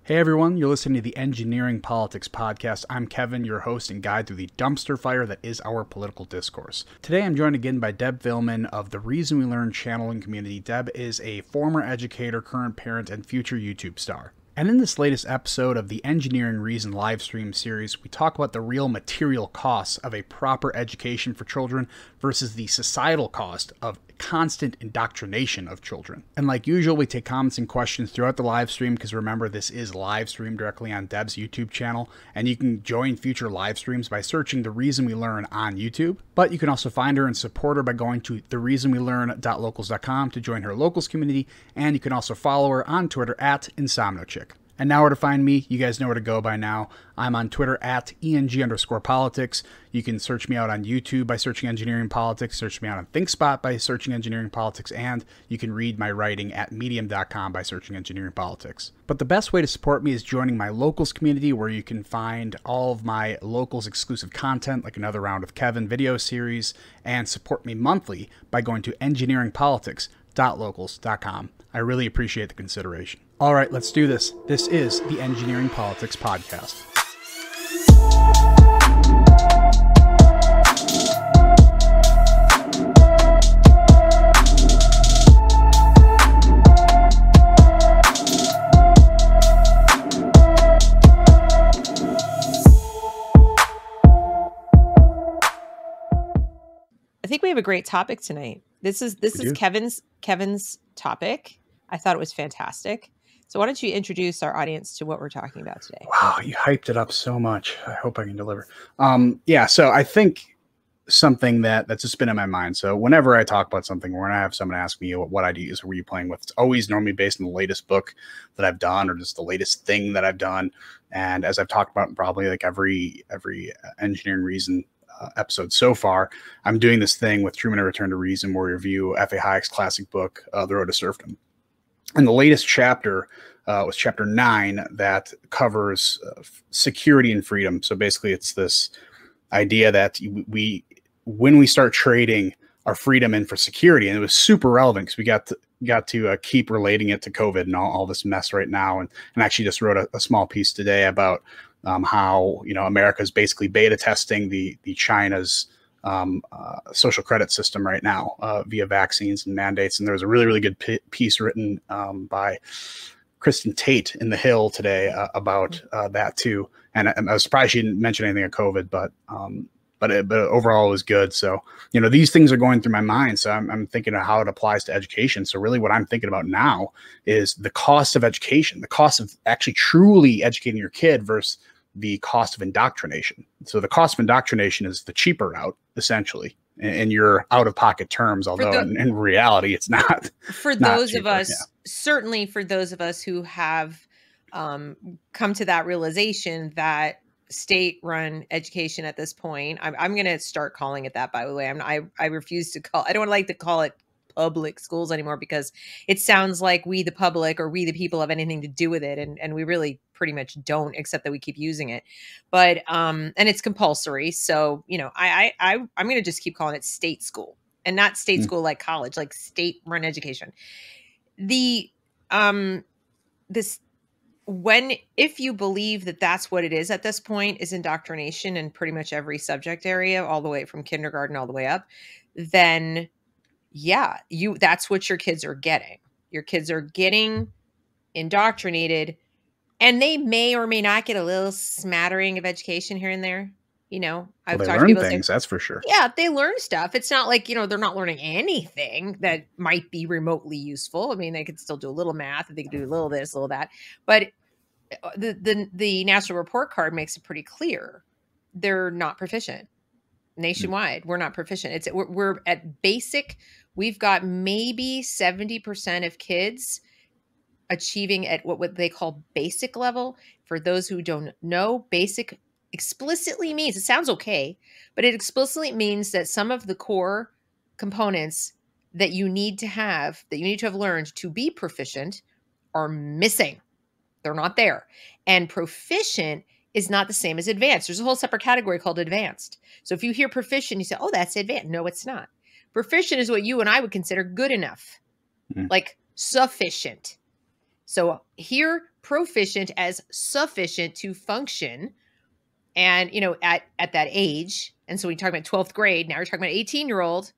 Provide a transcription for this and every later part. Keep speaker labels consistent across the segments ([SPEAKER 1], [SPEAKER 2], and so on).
[SPEAKER 1] Hey everyone, you're listening to the Engineering Politics Podcast. I'm Kevin, your host and guide through the dumpster fire that is our political discourse. Today I'm joined again by Deb Fillman of the Reason We Learn channel and community. Deb is a former educator, current parent, and future YouTube star. And in this latest episode of the Engineering Reason livestream series, we talk about the real material costs of a proper education for children versus the societal cost of constant indoctrination of children. And like usual, we take comments and questions throughout the live stream because remember, this is live streamed directly on Deb's YouTube channel, and you can join future live streams by searching The Reason We Learn on YouTube. But you can also find her and support her by going to thereasonwelearn.locals.com to join her locals community, and you can also follow her on Twitter at InsomnoChick. And now where to find me, you guys know where to go by now. I'm on Twitter at ENG_politics. You can search me out on YouTube by searching Engineering Politics, search me out on ThinkSpot by searching Engineering Politics, and you can read my writing at medium.com by searching Engineering Politics. But the best way to support me is joining my locals community, where you can find all of my locals exclusive content, like another round of Kevin video series, and support me monthly by going to engineeringpolitics.locals.com. I really appreciate the consideration. All right, let's do this. This is the Engineering Politics Podcast.
[SPEAKER 2] I think we have a great topic tonight. This is Kevin's topic. I thought it was fantastic. So why don't you introduce our audience to what we're talking about today?
[SPEAKER 1] Wow, you hyped it up so much. I hope I can deliver. So I think something that's just been in my mind. So whenever I talk about something, or when I have someone ask me what ideas were you playing with, it's always normally based on the latest book that I've done or just the latest thing that I've done. And as I've talked about in probably like every Engineering Reason episode so far, I'm doing this thing with Truman: A Return to Reason, where we review F.A. Hayek's classic book, The Road to Serfdom. And the latest chapter was chapter 9 that covers security and freedom. So basically, it's this idea that when we start trading our freedom in for security, and it was super relevant because we got to keep relating it to COVID and all this mess right now. And actually just wrote a small piece today about how America is basically beta testing the China's social credit system right now via vaccines and mandates. And there was a really, really good piece written by Kristen Tate in The Hill today about that too. And I was surprised she didn't mention anything of COVID, but overall it was good. So, these things are going through my mind. So I'm thinking of how it applies to education. So really what I'm thinking about now is the cost of education, the cost of actually truly educating your kid versus the cost of indoctrination. So the cost of indoctrination is the cheaper route, essentially, in your out-of-pocket terms, although in reality, it's not.
[SPEAKER 2] For those of us, certainly for those of us who have come to that realization that state-run education at this point, I'm going to start calling it that, by the way. I refuse to I don't like to call it public schools anymore, because it sounds like we the public or we the people have anything to do with it, and we really pretty much don't, except that we keep using it. But and it's compulsory, so I'm going to just keep calling it state school, and not state school like college, like state run education. If you believe that that's what it is at this point, is indoctrination in pretty much every subject area, all the way from kindergarten all the way up, then yeah, that's what your kids are getting. Your kids are getting indoctrinated, and they may or may not get a little smattering of education here and there. I've talked to people
[SPEAKER 1] things, that's for sure.
[SPEAKER 2] Yeah, they learn stuff. It's not like, they're not learning anything that might be remotely useful. I mean, they could still do a little math, they could do a little this, a little that. But the national report card makes it pretty clear. They're not proficient. Nationwide, we're not proficient. We're at basic. We've got maybe 70% of kids achieving at what they call basic level. For those who don't know, basic explicitly means, it sounds okay, but it explicitly means that some of the core components that you need to have learned to be proficient are missing. They're not there. And proficient is not the same as advanced. There's a whole separate category called advanced. So if you hear proficient, you say, oh, that's advanced. No, it's not. Proficient is what you and I would consider good enough, like sufficient. So here, proficient as sufficient to function. And, you know, at that age, and so we talk about 12th grade, now you're talking about 18-year-old.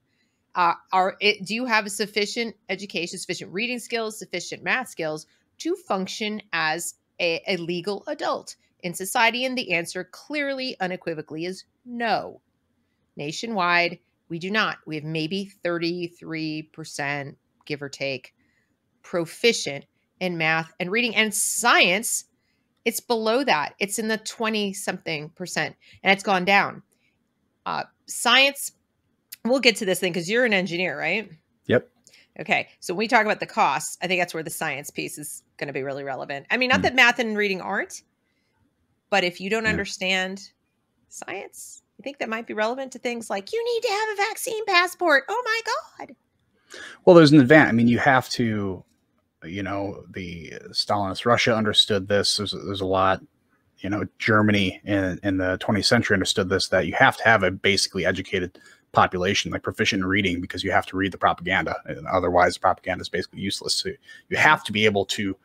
[SPEAKER 2] Do you have a sufficient education, sufficient reading skills, sufficient math skills to function as a legal adult in society? And the answer clearly, unequivocally is no. Nationwide, we do not. We have maybe 33%, give or take, proficient in math and reading and science. It's below that. It's in the 20-something%, and it's gone down. Science, we'll get to this thing because you're an engineer, right?
[SPEAKER 1] Yep.
[SPEAKER 2] Okay. So when we talk about the costs, I think that's where the science piece is going to be really relevant. I mean, not that math and reading aren't, but if you don't understand science, I think that might be relevant to things like you need to have a vaccine passport. Oh my God.
[SPEAKER 1] Well, there's an advantage. I mean, you have to, you know, the Stalinist Russia understood this. There's a lot, you know, Germany in the 20th century understood this, that you have to have a basically educated population, like proficient in reading, because you have to read the propaganda. Otherwise, propaganda is basically useless. So you have to be able to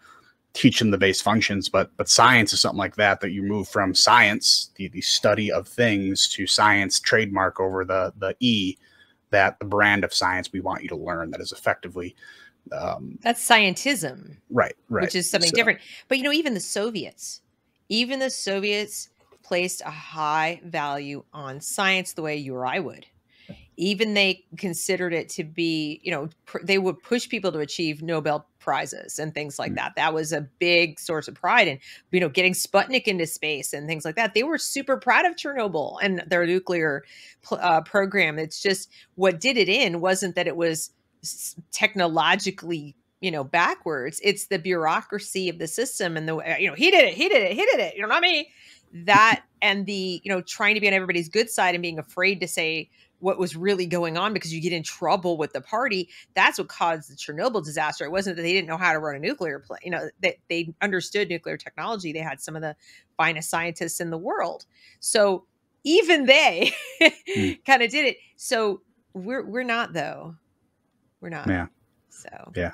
[SPEAKER 1] teach them the base functions, but science is something like that you move from science, the study of things, to science trademark over the E, that the brand of science we want you to learn that is effectively
[SPEAKER 2] that's scientism,
[SPEAKER 1] right,
[SPEAKER 2] which is something different. But you know, even the Soviets placed a high value on science the way you or I would. Even they considered it to be, you know, they would push people to achieve Nobel Prizes and things like that. That was a big source of pride. And, you know, getting Sputnik into space and things like that. They were super proud of Chernobyl and their nuclear program. It's just what did it in wasn't that it was technologically, you know, backwards. It's the bureaucracy of the system and the, you know, he did it, you know, not me. That and the, you know, trying to be on everybody's good side and being afraid to say what was really going on because you get in trouble with the party. That's what caused the Chernobyl disaster. It wasn't that they didn't know how to run a nuclear plant. You know, that they understood nuclear technology. They had some of the finest scientists in the world. So even they kind of did it. So we're not, though. We're not.
[SPEAKER 1] Yeah.
[SPEAKER 2] So
[SPEAKER 1] yeah.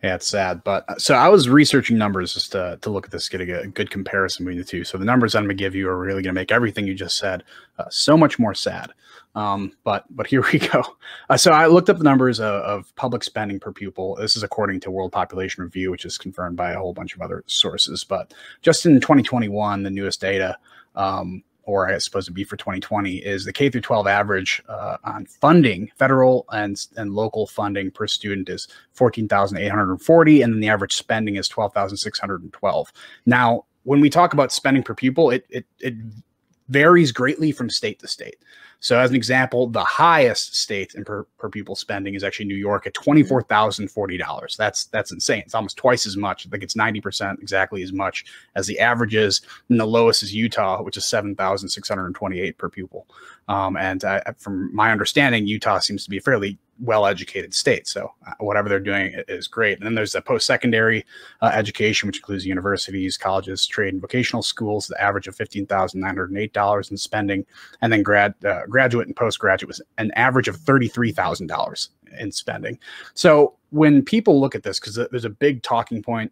[SPEAKER 1] Yeah, it's sad. But so I was researching numbers just to look at this, get a good comparison between the two. So the numbers I'm going to give you are really going to make everything you just said so much more sad. But here we go. So I looked up the numbers of public spending per pupil. This is according to World Population Review, which is confirmed by a whole bunch of other sources. But just in 2021, the newest data, or I suppose it'd be for 2020, is the K through 12 average on funding, federal and local funding per student is $14,840, and then the average spending is $12,612. Now, when we talk about spending per pupil, it varies greatly from state to state. So as an example, the highest state in per pupil spending is actually New York at $24,040. That's insane. It's almost twice as much. I think it's 90% exactly as much as the average is. And the lowest is Utah, which is $7,628 per pupil. And from my understanding, Utah seems to be a fairly well-educated state. So whatever they're doing is great. And then there's the post-secondary education, which includes universities, colleges, trade and vocational schools, the average of $15,908 in spending. And then graduate and postgraduate was an average of $33,000 in spending. So when people look at this, because there's a big talking point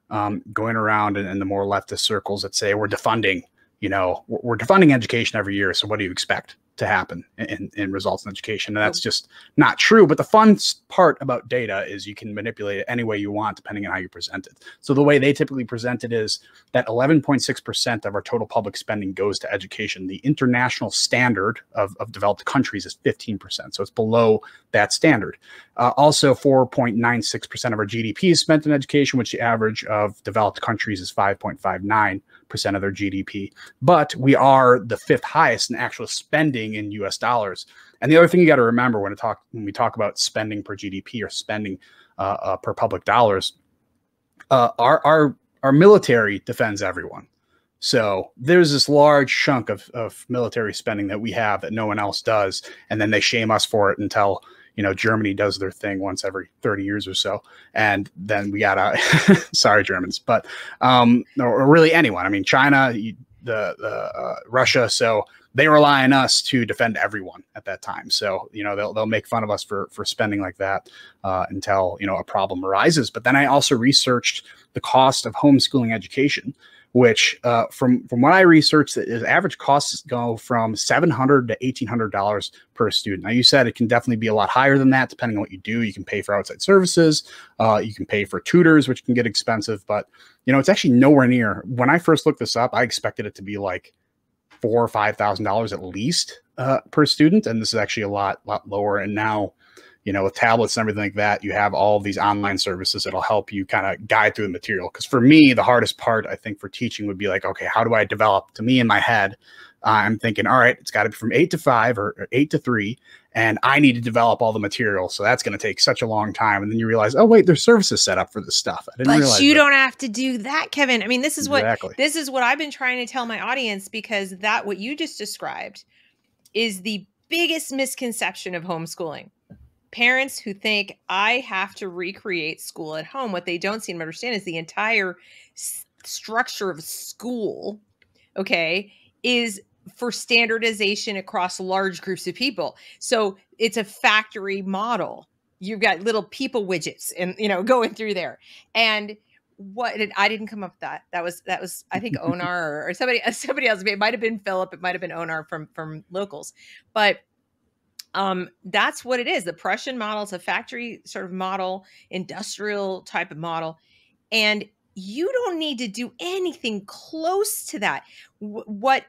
[SPEAKER 1] going around in the more leftist circles that say we're defunding, you know, we're defunding education every year. So what do you expect to happen in results in education? And that's just not true. But the fun part about data is you can manipulate it any way you want, depending on how you present it. So the way they typically present it is that 11.6% of our total public spending goes to education. The international standard of developed countries is 15%. So it's below that standard. Also, 4.96% of our GDP is spent in education, which the average of developed countries is 5.59% of their GDP. But we are the 5th highest in actual spending in US dollars. And the other thing you got to remember when we talk about spending per GDP or spending per public dollars, our military defends everyone. So there's this large chunk of military spending that we have that no one else does. And then they shame us for it until, you know, Germany does their thing once every 30 years or so. And then we gotta, sorry, Germans, but or really anyone. I mean, China, Russia. So they rely on us to defend everyone at that time. So, they'll make fun of us for spending like that until, a problem arises. But then I also researched the cost of homeschooling education, which from what I researched, the average costs go from $700 to $1,800 per student. Now, you said it can definitely be a lot higher than that, depending on what you do. You can pay for outside services, you can pay for tutors, which can get expensive, but it's actually nowhere near. When I first looked this up, I expected it to be like $4,000 or $5,000 at least per student, and this is actually a lot lower. And now, with tablets and everything like that, you have all of these online services that'll help you kind of guide through the material. Because for me, the hardest part, I think, for teaching would be like, okay, how do I develop? To me, in my head, I'm thinking, all right, it's got to be from 8 to 5 or 8 to 3, and I need to develop all the material. So that's going to take such a long time. And then you realize, oh, wait, there's services set up for this stuff. I didn't realize.
[SPEAKER 2] But you don't have to do that, Kevin. I mean, this is
[SPEAKER 1] Exactly.
[SPEAKER 2] what I've been trying to tell my audience, because what you just described is the biggest misconception of homeschooling. Parents who think I have to recreate school at home, what they don't seem to understand is the entire structure of school, okay, is for standardization across large groups of people. So it's a factory model. You've got little people widgets and, going through there. And I didn't come up with that. That was, I think Onar or somebody else. It might've been Philip. It might've been Onar from Locals, but that's what it is. The Prussian model is a factory sort of model, industrial type of model. And you don't need to do anything close to that. What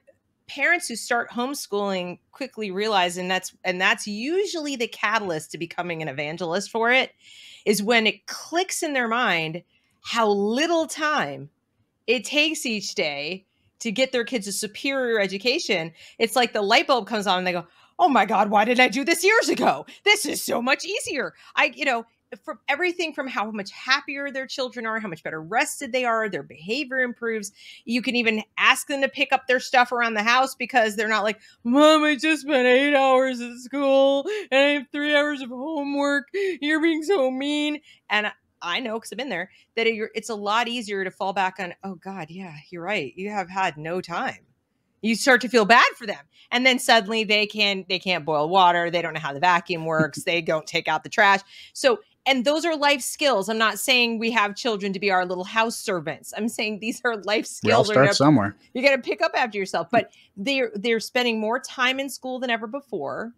[SPEAKER 2] parents who start homeschooling quickly realize, and that's usually the catalyst to becoming an evangelist for it, is when it clicks in their mind how little time it takes each day to get their kids a superior education. It's like the light bulb comes on and they go, oh my God, why did I do this years ago? This is so much easier. From everything from how much happier their children are, how much better rested they are, their behavior improves. You can even ask them to pick up their stuff around the house because they're not like, Mom, I just spent 8 hours at school and I have 3 hours of homework. You're being so mean. And I know, because I've been there, that it's a lot easier to fall back on, oh God, yeah, you're right. You have had no time. You start to feel bad for them. And then suddenly they can't boil water. They don't know how the vacuum works. They don't take out the trash. So, and those are life skills. I'm not saying we have children to be our little house servants. I'm saying these are life skills.
[SPEAKER 1] We all start somewhere.
[SPEAKER 2] You got to pick up after yourself. But they're spending more time in school than ever before.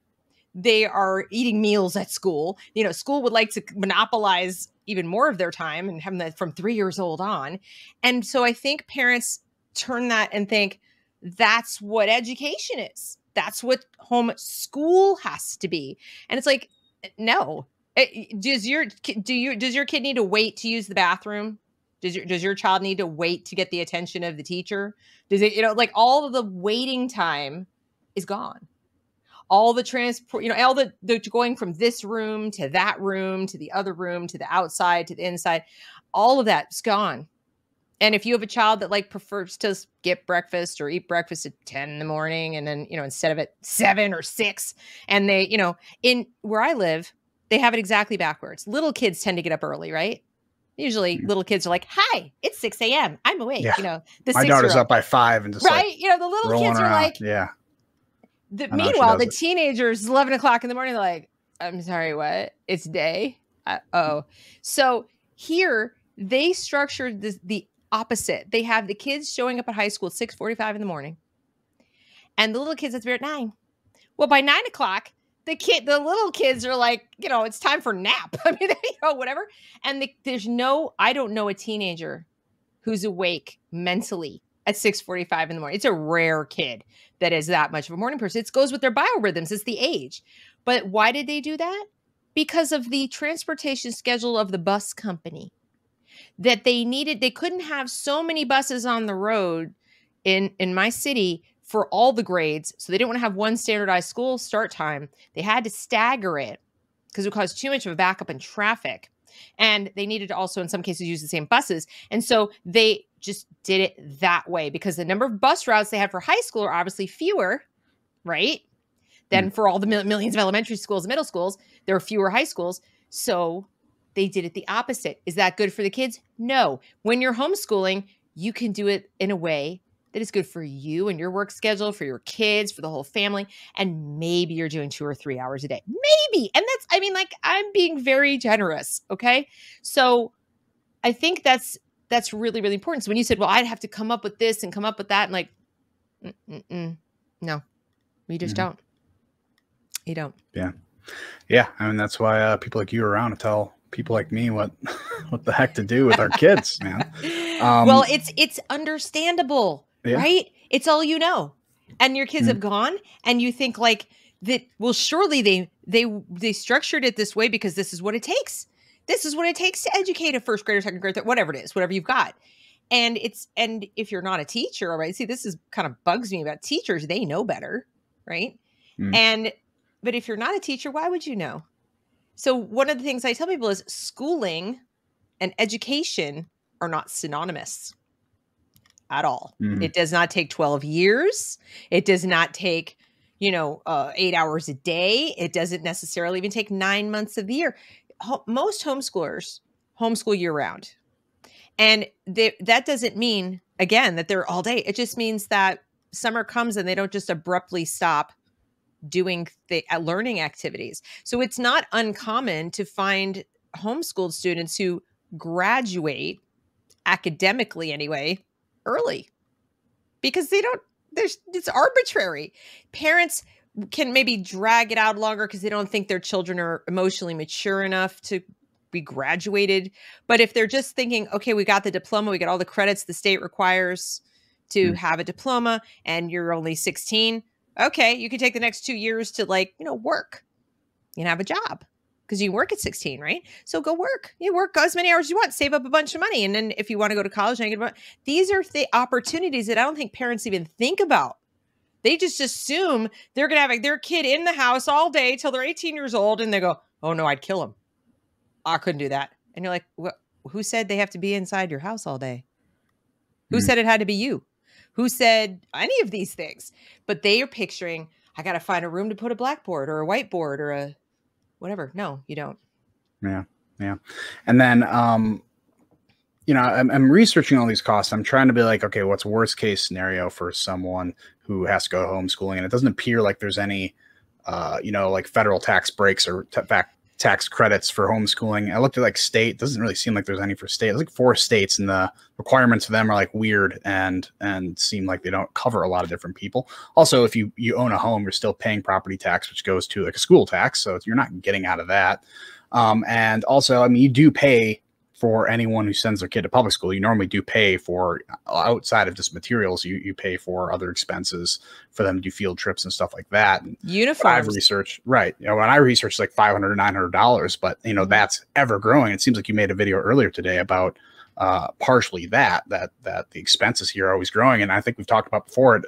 [SPEAKER 2] They are eating meals at school. School would like to monopolize even more of their time and have them from 3 years old on. And so I think parents turn that and think, that's what education is. That's what home school has to be. And it's like, no. Does your kid need to wait to use the bathroom? Does your child need to wait to get the attention of the teacher? Does it, like all of the waiting time is gone. All the transport, all the going from this room to that room, to the other room, to the outside, to the inside, all of that's gone. And if you have a child that prefers to skip breakfast or eat breakfast at 10 in the morning, and then, instead of at 7 or 6, and they, in where I live, they have it exactly backwards. Little kids tend to get up early, right? Usually little kids are like, hi, it's 6 a.m. I'm awake.
[SPEAKER 1] Yeah. My daughter's up by 5 and just
[SPEAKER 2] right. The little kids are like,
[SPEAKER 1] yeah.
[SPEAKER 2] Meanwhile, the teenagers, 11 o'clock in the morning, they're like, I'm sorry, what? It's day? So here they structured the opposite. They have the kids showing up at high school at 6:45 in the morning, and the little kids have to be at 9. Well, by 9 o'clock, the little kids are like, it's time for nap. I mean, whatever. And I don't know a teenager who's awake mentally at 6:45 in the morning. It's a rare kid that is that much of a morning person. It goes with their biorhythms. It's the age. But why did they do that? Because of the transportation schedule of the bus company. That they couldn't have so many buses on the road in my city for all the grades. So they didn't want to have one standardized school start time. They had to stagger it because it would cause too much of a backup in traffic. And they needed to also, in some cases, use the same buses. And so they just did it that way because the number of bus routes they had for high school are obviously fewer, right? Than for all the millions of elementary schools and middle schools. There are fewer high schools. So they did it the opposite. Is that good for the kids? No. When you're homeschooling, you can do it in a way that is good for you and your work schedule, for your kids, for the whole family. And maybe you're doing 2 or 3 hours a day. Maybe. And that's, I mean, like, I'm being very generous. Okay. So I think that's really, really important. So when you said, well, I'd have to come up with this and come up with that, and like, no, you just don't. You don't.
[SPEAKER 1] Yeah. Yeah. I mean, that's why people like you are around to tell people like me what the heck to do with our kids, man.
[SPEAKER 2] Well, it's understandable,
[SPEAKER 1] yeah.
[SPEAKER 2] right? It's all you know. And your kids have gone, and you think like that, well, surely they structured it this way because this is what it takes. This is what it takes to educate a first grader, second grader, whatever it is, whatever you've got. And if you're not a teacher, right? See, this is kind of bugs me about teachers. They know better, right? But if you're not a teacher, why would you know? So one of the things I tell people is schooling and education are not synonymous at all. It does not take 12 years. It does not take, 8 hours a day. It doesn't necessarily even take 9 months of the year. Most homeschoolers homeschool year round. And that doesn't mean, again, that they're all day. It just means that summer comes and they don't just abruptly stop doing the learning activities. So it's not uncommon to find homeschooled students who graduate academically anyway early, because it's arbitrary. Parents can maybe drag it out longer because they don't think their children are emotionally mature enough to be graduated. But if they're just thinking, okay, we got the diploma, we got all the credits the state requires to have a diploma, and you're only 16, okay, you can take the next 2 years to work and have a job, because you work at 16, right? So go work. You work as many hours as you want, save up a bunch of money. And then if you want to go to college, these are the opportunities that I don't think parents even think about. They just assume they're going to have their kid in the house all day till they're 18 years old. And they go, oh no, I'd kill him. I couldn't do that. And you're like, well, who said they have to be inside your house all day? Who said it had to be you? Who said any of these things? But they are picturing, I got to find a room to put a blackboard or a whiteboard or a whatever. No, you don't.
[SPEAKER 1] Yeah. Yeah. And then, I'm researching all these costs. I'm trying to be like, okay, what's worst case scenario for someone who has to go homeschooling? And it doesn't appear like there's any, like federal tax breaks or tax credits for homeschooling. I looked at like state. It doesn't really seem like there's any for state. It's like 4 states, and the requirements for them are like weird and seem like they don't cover a lot of different people. Also, if you own a home, you're still paying property tax, which goes to like a school tax. So you're not getting out of that. And also, I mean, you do pay for anyone who sends their kid to public school. You normally do pay for, outside of just materials, you pay for other expenses for them to do field trips and stuff like that. And
[SPEAKER 2] uniforms.
[SPEAKER 1] I've researched, right. When I researched like $500 to $900, but that's ever growing. It seems like you made a video earlier today about partially that the expenses here are always growing. And I think we've talked about before, it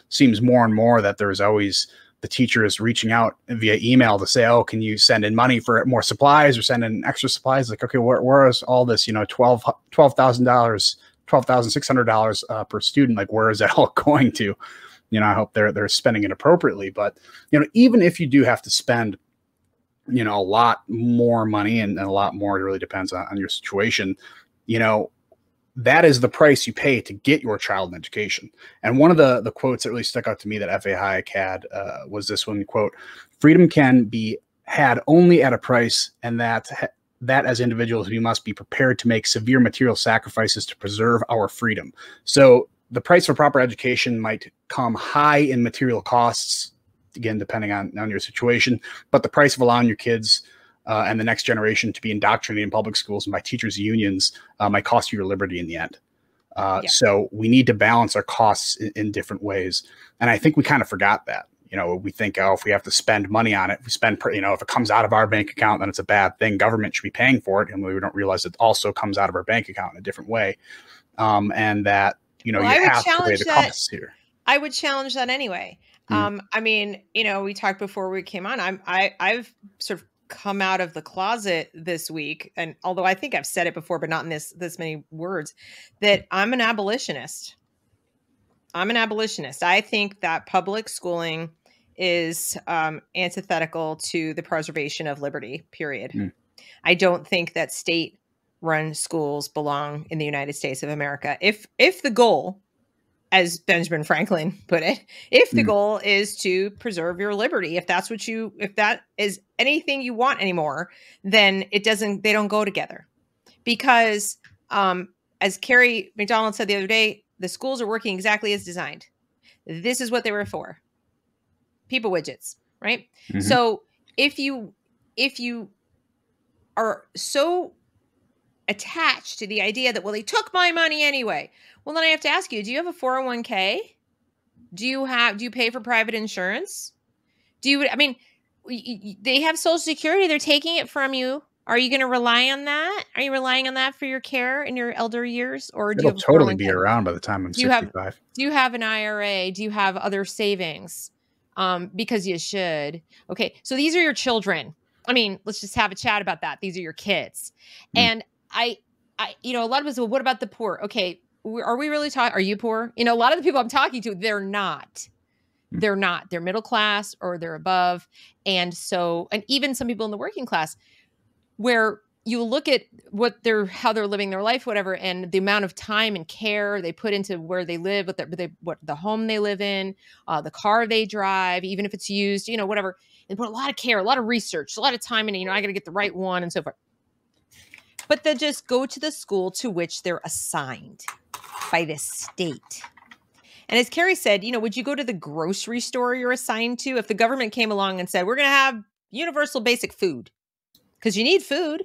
[SPEAKER 1] seems more and more that there's always the teacher is reaching out via email to say, oh, can you send in money for more supplies or send in extra supplies? Like, okay, where is all this, $12,600 per student? Like, where is that all going to? I hope they're spending it appropriately. But, even if you do have to spend, a lot more money, and a lot more, it really depends on your situation, that is the price you pay to get your child an education. And one of the quotes that really stuck out to me that F.A. Hayek had was this one, quote, freedom can be had only at a price, and that as individuals, we must be prepared to make severe material sacrifices to preserve our freedom. So the price for proper education might come high in material costs, again, depending on your situation, but the price of allowing your kids and the next generation to be indoctrinated in public schools and by teachers' unions might cost you your liberty in the end. So we need to balance our costs in different ways. And I think we kind of forgot that. We think, oh, if we have to spend money on it, we spend, if it comes out of our bank account, then it's a bad thing. Government should be paying for it. And we don't realize it also comes out of our bank account in a different way. And that, you have to weigh the costs here.
[SPEAKER 2] I would challenge that anyway. I mean, we talked before we came on, I've sort of come out of the closet this week. And although I think I've said it before, but not in this many words, that I'm an abolitionist. I think that public schooling is antithetical to the preservation of liberty, period. I don't think that state-run schools belong in the United States of America. If the goal, as Benjamin Franklin put it, if the goal is to preserve your liberty, if that is anything you want anymore, then they don't go together. Because as Carrie McDonald said the other day, the schools are working exactly as designed. This is what they were for. People widgets, right? Mm-hmm. So if you are so attached to the idea that, well, they took my money anyway. Well, then I have to ask you, do you have a 401k? Do you pay for private insurance? They have Social Security. They're taking it from you. Are you going to rely on that? Are you relying on that for your care in your elder years? Or do you have
[SPEAKER 1] totally be around by the time I'm 65?
[SPEAKER 2] Do you have an IRA? Do you have other savings? Because you should. Okay. So these are your children. I mean, let's just have a chat about that. These are your kids. And a lot of us, well, what about the poor? Okay. Are we really talking? Are you poor? A lot of the people I'm talking to, they're not. They're not. They're middle class or they're above. And even some people in the working class, where you look at how they're living their life, whatever, and the amount of time and care they put into where they live, what the home they live in, the car they drive, even if it's used, whatever. They put a lot of care, a lot of research, a lot of time in, I got to get the right one and so forth. But they just go to the school to which they're assigned by the state. And as Carrie said, would you go to the grocery store you're assigned to if the government came along and said, we're going to have universal basic food? Because you need food.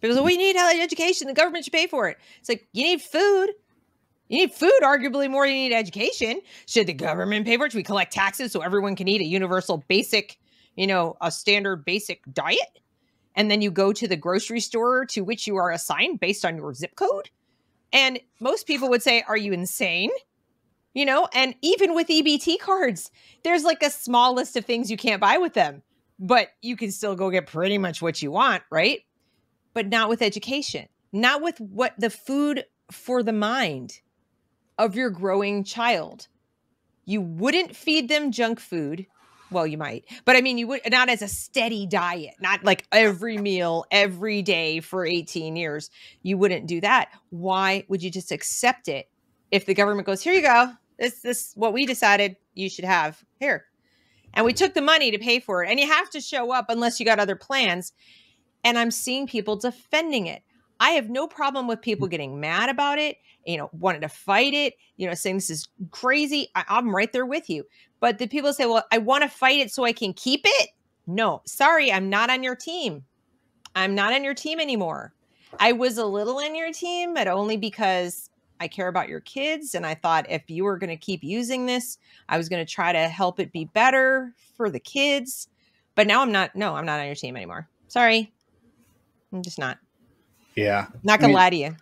[SPEAKER 2] People say, well, you need education. The government should pay for it. It's like, you need food. You need food arguably more than you need education. Should the government pay for it? Should we collect taxes so everyone can eat a universal basic, a standard basic diet? And then you go to the grocery store to which you are assigned based on your zip code. And most people would say, are you insane? And even with EBT cards, there's like a small list of things you can't buy with them. But you can still go get pretty much what you want, right? But not with education, not with what the food for the mind of your growing child. You wouldn't feed them junk food. Well, you might, but I mean, you would not as a steady diet, not like every meal, every day for 18 years. You wouldn't do that. Why would you just accept it if the government goes, here you go. This is what we decided you should have here. And we took the money to pay for it. And you have to show up unless you got other plans. And I'm seeing people defending it. I have no problem with people getting mad about it, wanting to fight it, saying this is crazy. I'm right there with you. But the people say, well, I want to fight it so I can keep it. No, sorry, I'm not on your team. I'm not on your team anymore. I was a little on your team, but only because I care about your kids. And I thought if you were going to keep using this, I was going to try to help it be better for the kids. But now I'm not on your team anymore. Sorry. I'm just not.
[SPEAKER 1] Yeah.
[SPEAKER 2] Not going to lie to you.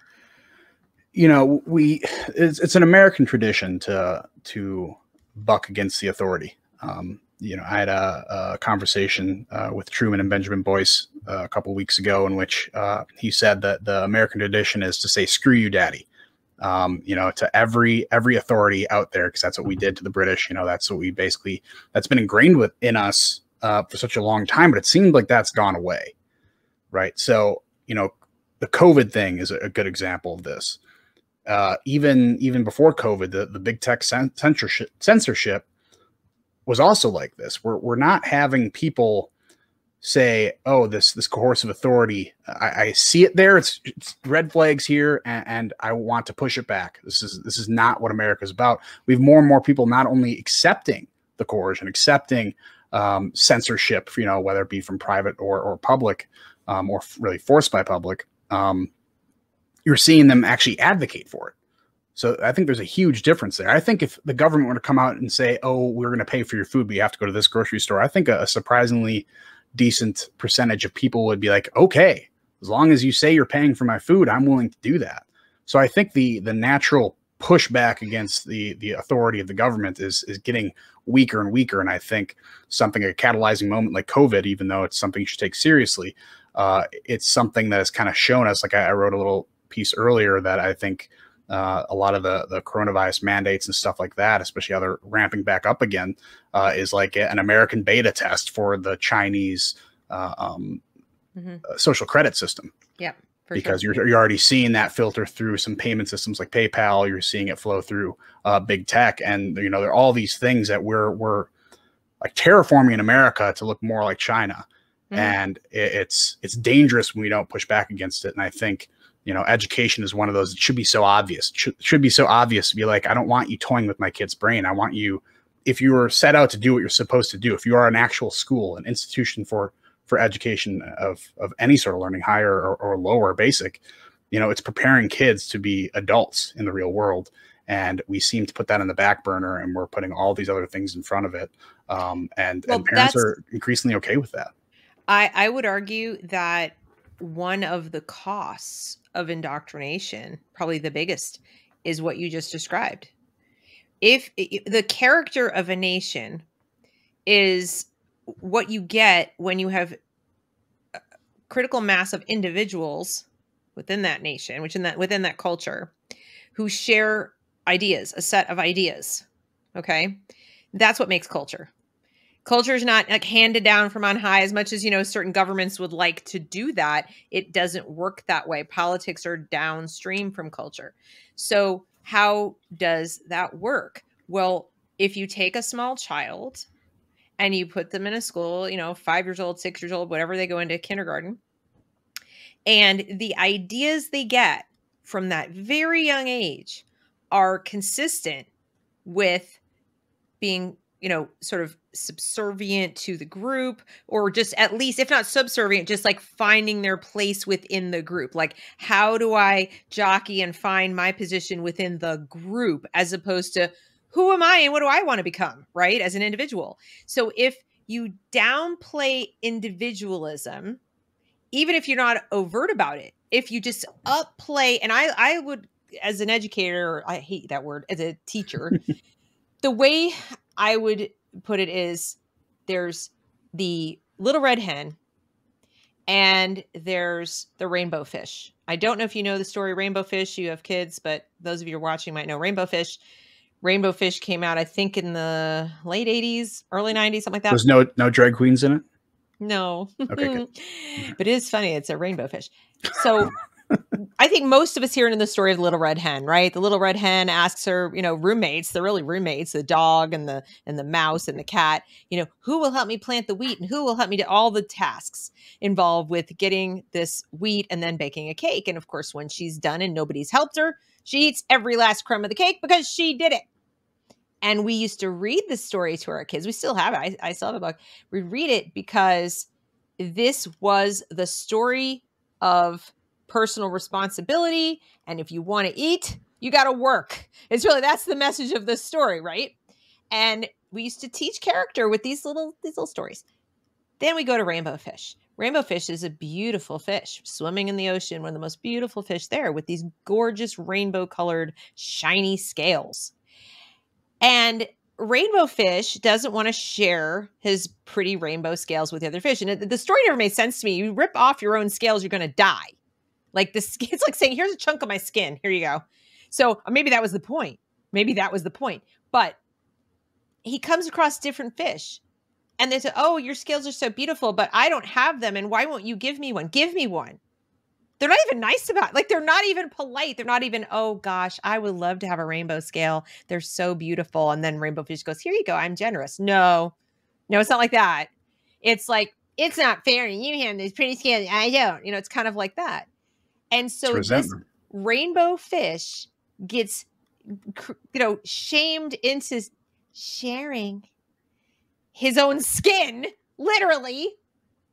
[SPEAKER 1] It's an American tradition to buck against the authority. I had a conversation with Truman and Benjamin Boyce a couple of weeks ago in which he said that the American tradition is to say, screw you, daddy. To every authority out there, because that's what we did to the British. That's what that's been ingrained in us for such a long time, but it seemed like that's gone away. Right. So, the COVID thing is a good example of this. Even before COVID, the big tech censorship was also like this. We're not having people say, oh, this coercive authority, I see it there. It's red flags here, and I want to push it back. This is not what America's about. We have more and more people not only accepting the coercion, accepting censorship, whether it be from private or public, or really forced by public. You're seeing them actually advocate for it. So I think there's a huge difference there. I think if the government were to come out and say, oh, we're going to pay for your food, but you have to go to this grocery store, I think a surprisingly decent percentage of people would be like, okay, as long as you say you're paying for my food, I'm willing to do that. So I think the natural pushback against the authority of the government is getting weaker and weaker. And I think something, a catalyzing moment like COVID, even though it's something you should take seriously, it's something that has kind of shown us, like I wrote a little piece earlier, that I think a lot of the coronavirus mandates and stuff like that, especially how they're ramping back up again, is like an American beta test for the Chinese social credit system.
[SPEAKER 2] Yeah. For
[SPEAKER 1] because
[SPEAKER 2] sure.
[SPEAKER 1] you're already seeing that filter through some payment systems like PayPal. You're seeing it flow through big tech, and there are all these things that we're like terraforming in America to look more like China, and it's dangerous when we don't push back against it. And I think education is one of those. It should be so obvious. Should be so obvious to be like, I don't want you toying with my kid's brain. I want you, if you are set out to do what you're supposed to do, if you are an actual school, an institution for education of any sort of learning, higher or lower, basic, it's preparing kids to be adults in the real world. And we seem to put that on the back burner, and we're putting all these other things in front of it. And parents are increasingly okay with that.
[SPEAKER 2] I would argue that one of the costs of indoctrination, probably the biggest, is what you just described. If the character of a nation is what you get when you have a critical mass of individuals within that nation, within that culture, who share ideas, a set of ideas. Okay. That's what makes culture. Culture is not like handed down from on high as much as, certain governments would like to do that. It doesn't work that way. Politics are downstream from culture. So how does that work? Well, if you take a small child and you put them in a school, 5 years old, 6 years old, whatever they go into kindergarten, and the ideas they get from that very young age are consistent with being, sort of subservient to the group, or just at least, if not subservient, just like finding their place within the group. Like, how do I jockey and find my position within the group, as opposed to who am I and what do I want to become, right? As an individual. So if you downplay individualism, even if you're not overt about it, if you just upplay, and I would, as an educator, I hate that word, as a teacher, the way I would put it is, there's the little red hen and there's the rainbow fish. I don't know if you know the story Rainbow Fish. You have kids, but those of you who are watching might know Rainbow Fish. Rainbow Fish came out, I think, in the late 80s, early 90s, something like that.
[SPEAKER 1] There's no drag queens in it?
[SPEAKER 2] No.
[SPEAKER 1] Okay.
[SPEAKER 2] But it is funny. It's a rainbow fish. So I think most of us hear in the story of the little red hen, right? The little red hen asks her, roommates, they're really roommates, the dog and the mouse and the cat, who will help me plant the wheat and who will help me do all the tasks involved with getting this wheat and then baking a cake. And of course, when she's done and nobody's helped her, she eats every last crumb of the cake because she did it. And we used to read the story to our kids. We still have it. I still have a book. We read it because this was the story of personal responsibility. And if you want to eat, you got to work. That's the message of this story, right? And we used to teach character with these little stories. Then we go to rainbow fish. Rainbow fish is a beautiful fish swimming in the ocean, one of the most beautiful fish there, with these gorgeous rainbow colored, shiny scales. And rainbow fish doesn't want to share his pretty rainbow scales with the other fish. And the story never made sense to me. You rip off your own scales, you're going to die. Like it's like saying, here's a chunk of my skin. Here you go. So maybe that was the point. But he comes across different fish. And they say, oh, your scales are so beautiful, but I don't have them. And why won't you give me one? Give me one. They're not even nice about it. Like, they're not even polite. They're not even, oh gosh, I would love to have a rainbow scale. They're so beautiful. And then rainbow fish goes, here you go. I'm generous. No, it's not like that. It's like, it's not fair. And you have these pretty scales. I don't, it's kind of like that. And so this rainbow fish gets, shamed into sharing his own skin, literally,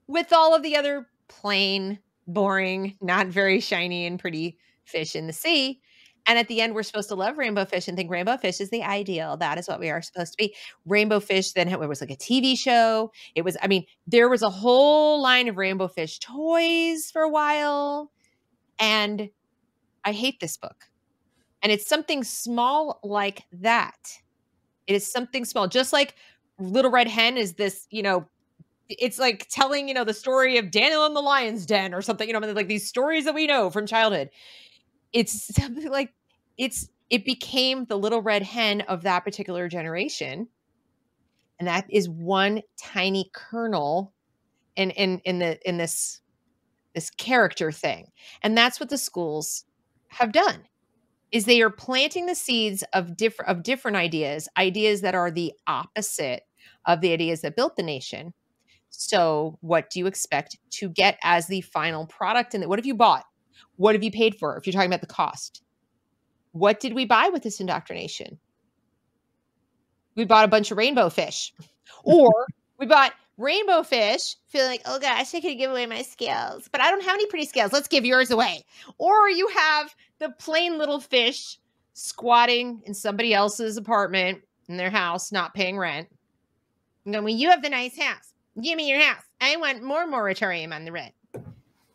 [SPEAKER 2] with all of the other plain, boring, not very shiny and pretty fish in the sea. And at the end, we're supposed to love rainbow fish and think rainbow fish is the ideal. That is what we are supposed to be. Rainbow fish, then it was like a TV show. There was a whole line of rainbow fish toys for a while. And I hate this book. And it's something small like that. It is something small, just like Little Red Hen is this, it's like telling, the story of Daniel in the Lion's Den or something, like these stories that we know from childhood. It's something like it became the Little Red Hen of that particular generation. And that is one tiny kernel in this this character thing. And that's what the schools have done, is they are planting the seeds of different ideas that are the opposite of the ideas that built the nation. So what do you expect to get as the final product? And what have you bought? What have you paid for? If you're talking about the cost, what did we buy with this indoctrination? We bought a bunch of rainbow fish, or we bought rainbow fish feeling like, oh gosh, I could give away my scales, but I don't have any pretty scales. Let's give yours away. Or you have the plain little fish squatting in somebody else's apartment in their house, not paying rent. And going, well, you have the nice house. Give me your house. I want more moratorium on the rent.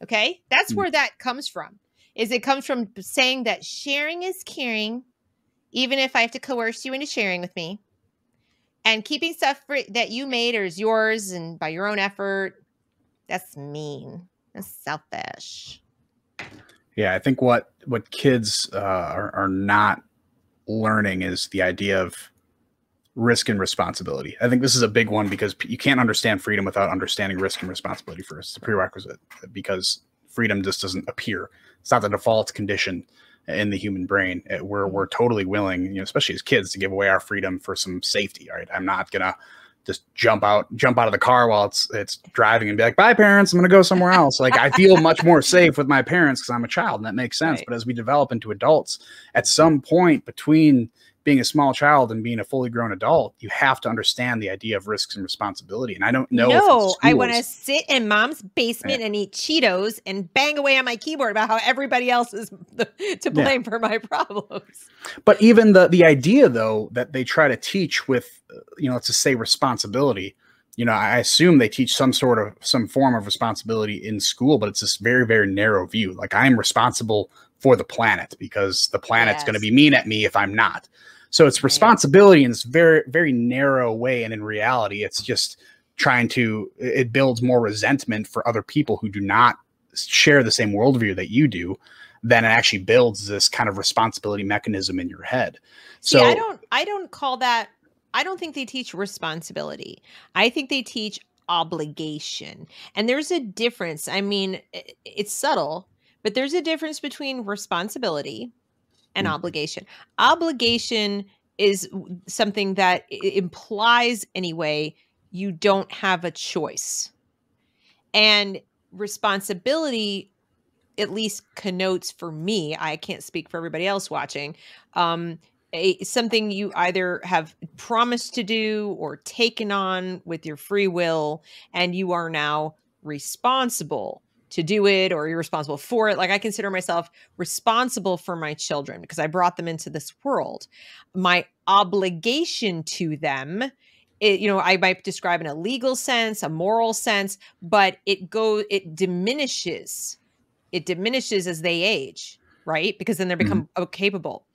[SPEAKER 2] Okay. That's where that comes from. It comes from saying that sharing is caring, even if I have to coerce you into sharing with me. And keeping stuff that you made or is yours and by your own effort, that's mean. That's selfish.
[SPEAKER 1] Yeah, I think what kids are not learning is the idea of risk and responsibility. I think this is a big one because you can't understand freedom without understanding risk and responsibility first. It's a prerequisite, because freedom just doesn't appear. It's not the default condition in the human brain. We're totally willing, especially as kids, to give away our freedom for some safety. Right? I'm not gonna just jump out of the car while it's driving and be like, bye parents, I'm gonna go somewhere else. Like, I feel much more safe with my parents because I'm a child, and that makes sense. Right. But as we develop into adults, at some point between being a small child and being a fully grown adult, you have to understand the idea of risks and responsibility. And I don't know.
[SPEAKER 2] No, I want to sit in mom's basement and eat Cheetos and bang away on my keyboard about how everybody else is to blame for my problems.
[SPEAKER 1] But even the idea, though, that they try to teach with, let's just say responsibility, I assume they teach some form of responsibility in school, but it's this very, very narrow view. Like, I'm responsible for the planet because the planet's going to be mean at me if I'm not. So it's responsibility in this very, very narrow way. And in reality, it's just it builds more resentment for other people who do not share the same worldview that you do, than it actually builds this kind of responsibility mechanism in your head.
[SPEAKER 2] See, I don't call that, I don't think they teach responsibility. I think they teach obligation. And there's a difference. I mean, it's subtle, but there's a difference between responsibility and obligation. Obligation is something that implies, anyway, you don't have a choice. And responsibility, at least connotes, for me, I can't speak for everybody else watching, something you either have promised to do or taken on with your free will, and you are now responsible to do it, or you're responsible for it. Like, I consider myself responsible for my children because I brought them into this world. My obligation to them, I might describe in a legal sense, a moral sense, but it diminishes. It diminishes as they age, right? Because then they become capable.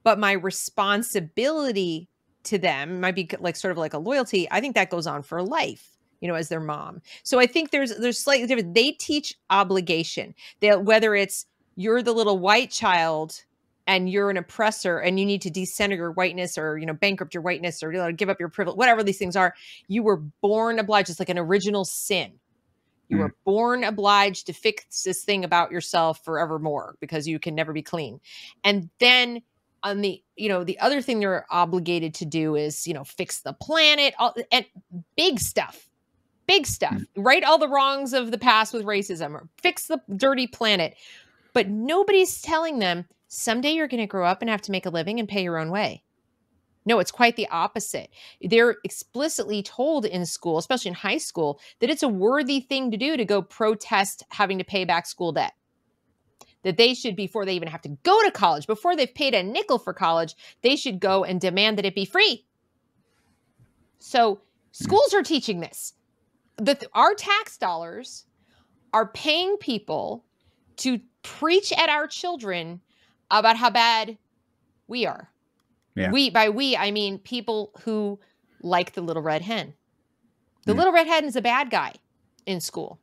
[SPEAKER 2] But my responsibility to them might be like sort of like a loyalty. I think that goes on for life, as their mom. So I think there's slightly different. They teach obligation. Whether it's you're the little white child and you're an oppressor and you need to decenter your whiteness, or, bankrupt your whiteness, or give up your privilege, whatever these things are, you were born obliged. It's like an original sin. You were born obliged to fix this thing about yourself forevermore because you can never be clean. And then on the other thing they're obligated to do is, fix the planet, and big stuff. Right all the wrongs of the past with racism, or fix the dirty planet. But nobody's telling them someday you're going to grow up and have to make a living and pay your own way. No, it's quite the opposite. They're explicitly told in school, especially in high school, that it's a worthy thing to do to go protest having to pay back school debt. That they should, before they even have to go to college, before they've paid a nickel for college, they should go and demand that it be free. So schools are teaching this. Our tax dollars are paying people to preach at our children about how bad we are. Yeah. By we, I mean people who like the little red hen. The little red hen is a bad guy in school.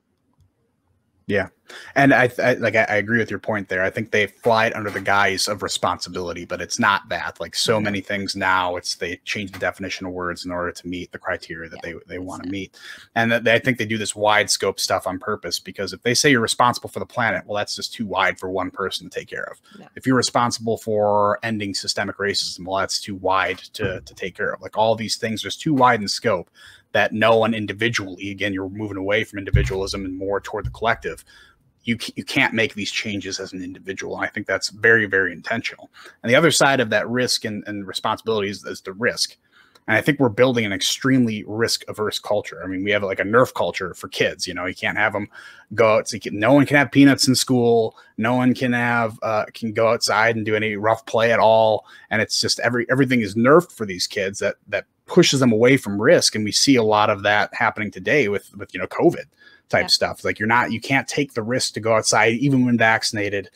[SPEAKER 1] Yeah. And I agree with your point there. I think they fly it under the guise of responsibility, but it's not that. Like so many things now, they change the definition of words in order to meet the criteria that they want to meet. And I think they do this wide scope stuff on purpose, because if they say you're responsible for the planet, well, that's just too wide for one person to take care of. No. If you're responsible for ending systemic racism, well, that's too wide to take care of. Like all these things are just too wide in scope that no one individually, again, you're moving away from individualism and more toward the collective. You can't make these changes as an individual. And I think that's very, very intentional. And the other side of that risk and responsibility is the risk. And I think we're building an extremely risk-averse culture. I mean, we have like a Nerf culture for kids. You know, you can't have them go out. No one can have peanuts in school. No one can go outside and do any rough play at all. And it's just everything is nerfed for these kids that pushes them away from risk. And we see a lot of that happening today with COVID type stuff. Like you can't take the risk to go outside, even when vaccinated.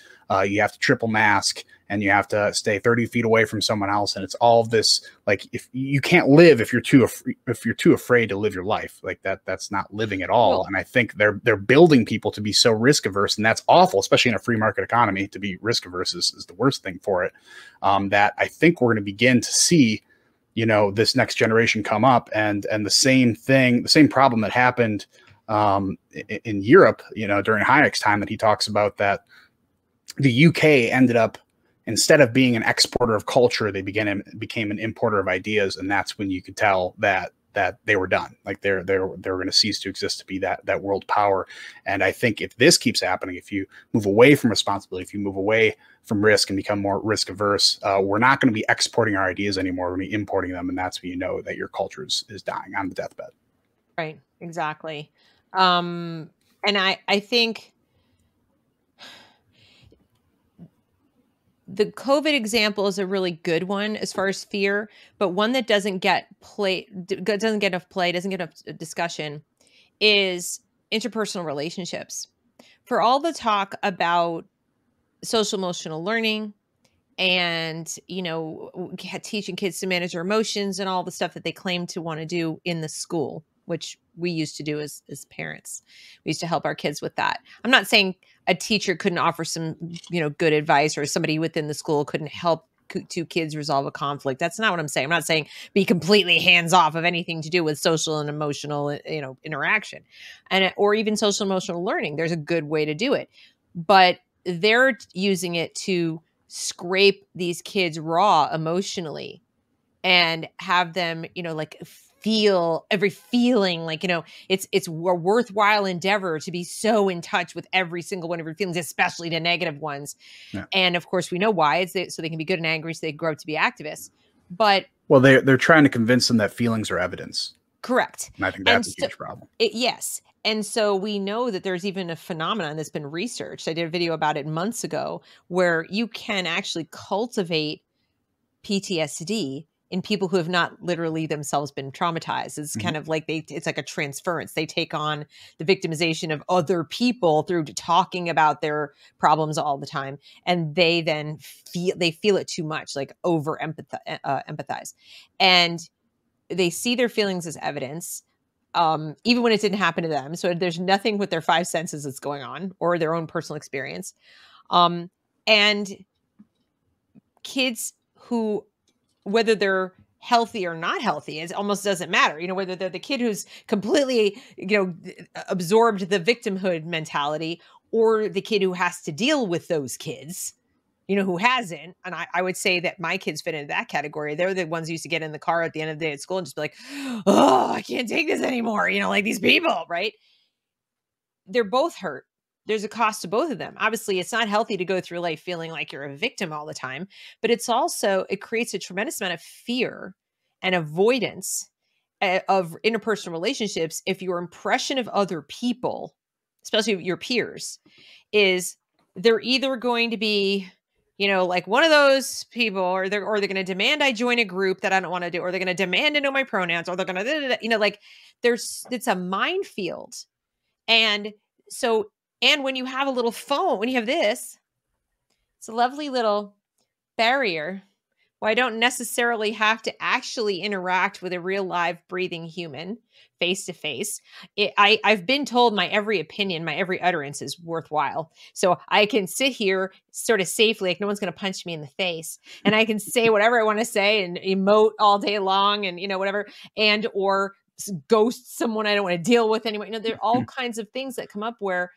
[SPEAKER 1] You have to triple mask, and you have to stay 30 feet away from someone else. And it's all this, like, if you can't live, if you're too afraid to live your life, like that's not living at all. Well, and I think they're building people to be so risk averse, and that's awful, especially in a free market economy. To be risk averse is the worst thing for it. That I think we're going to begin to see, this next generation come up, and the same problem that happened in Europe, during Hayek's time, that he talks about, that the UK ended up, instead of being an exporter of culture, they became an importer of ideas. And that's when you could tell that they were done. Like they were going to cease to exist to be that world power. And I think if this keeps happening, if you move away from responsibility, if you move away from risk and become more risk averse, we're not going to be exporting our ideas anymore. We're going to be importing them. And that's when you know that your culture is dying on the deathbed.
[SPEAKER 2] Right. Exactly. And I think the COVID example is a really good one as far as fear, but one that doesn't get enough play, doesn't get enough discussion, is interpersonal relationships. For all the talk about social emotional learning and, teaching kids to manage their emotions and all the stuff that they claim to want to do in the school, which we used to do as parents. We used to help our kids with that. I'm not saying a teacher couldn't offer some, good advice, or somebody within the school couldn't help two kids resolve a conflict. That's not what I'm saying. I'm not saying be completely hands off of anything to do with social and emotional, interaction, or even social emotional learning. There's a good way to do it, but they're using it to scrape these kids raw emotionally and have them, feel every feeling, like, it's a worthwhile endeavor to be so in touch with every single one of your feelings, especially the negative ones. Yeah. And of course we know why. It's so they can be good and angry, so they grow up to be activists. But
[SPEAKER 1] they're trying to convince them that feelings are evidence.
[SPEAKER 2] Correct.
[SPEAKER 1] And I think that's a huge problem.
[SPEAKER 2] Yes. And so we know that there's even a phenomenon that's been researched. I did a video about it months ago, where you can actually cultivate PTSD in people who have not literally themselves been traumatized. It's kind of like it's like a transference. They take on the victimization of other people through talking about their problems all the time. And they then feel it too much, like over empathize. And they see their feelings as evidence, even when it didn't happen to them. So there's nothing with their five senses that's going on, or their own personal experience. And kids who, whether they're healthy or not healthy, it almost doesn't matter. Whether they're the kid who's completely, absorbed the victimhood mentality, or the kid who has to deal with those kids, who hasn't. And I would say that my kids fit into that category. They're the ones who used to get in the car at the end of the day at school and just be like, oh, I can't take this anymore. Like these people, right? They're both hurt. There's a cost to both of them. Obviously, it's not healthy to go through life feeling like you're a victim all the time, but it creates a tremendous amount of fear and avoidance of interpersonal relationships if your impression of other people, especially your peers, is they're either going to be, like one of those people, or they're going to demand I join a group that I don't want to do, or they're going to demand to know my pronouns, or they're going to, it's a minefield. And so, and when you have a little phone, when you have this, it's a lovely little barrier Well, I don't necessarily have to actually interact with a real live breathing human face to face. I've been told my every opinion, my every utterance is worthwhile. So I can sit here sort of safely, like no one's going to punch me in the face, and I can say whatever I want to say and emote all day long, and whatever, and or ghost someone I don't want to deal with anyway. There are all kinds of things that come up where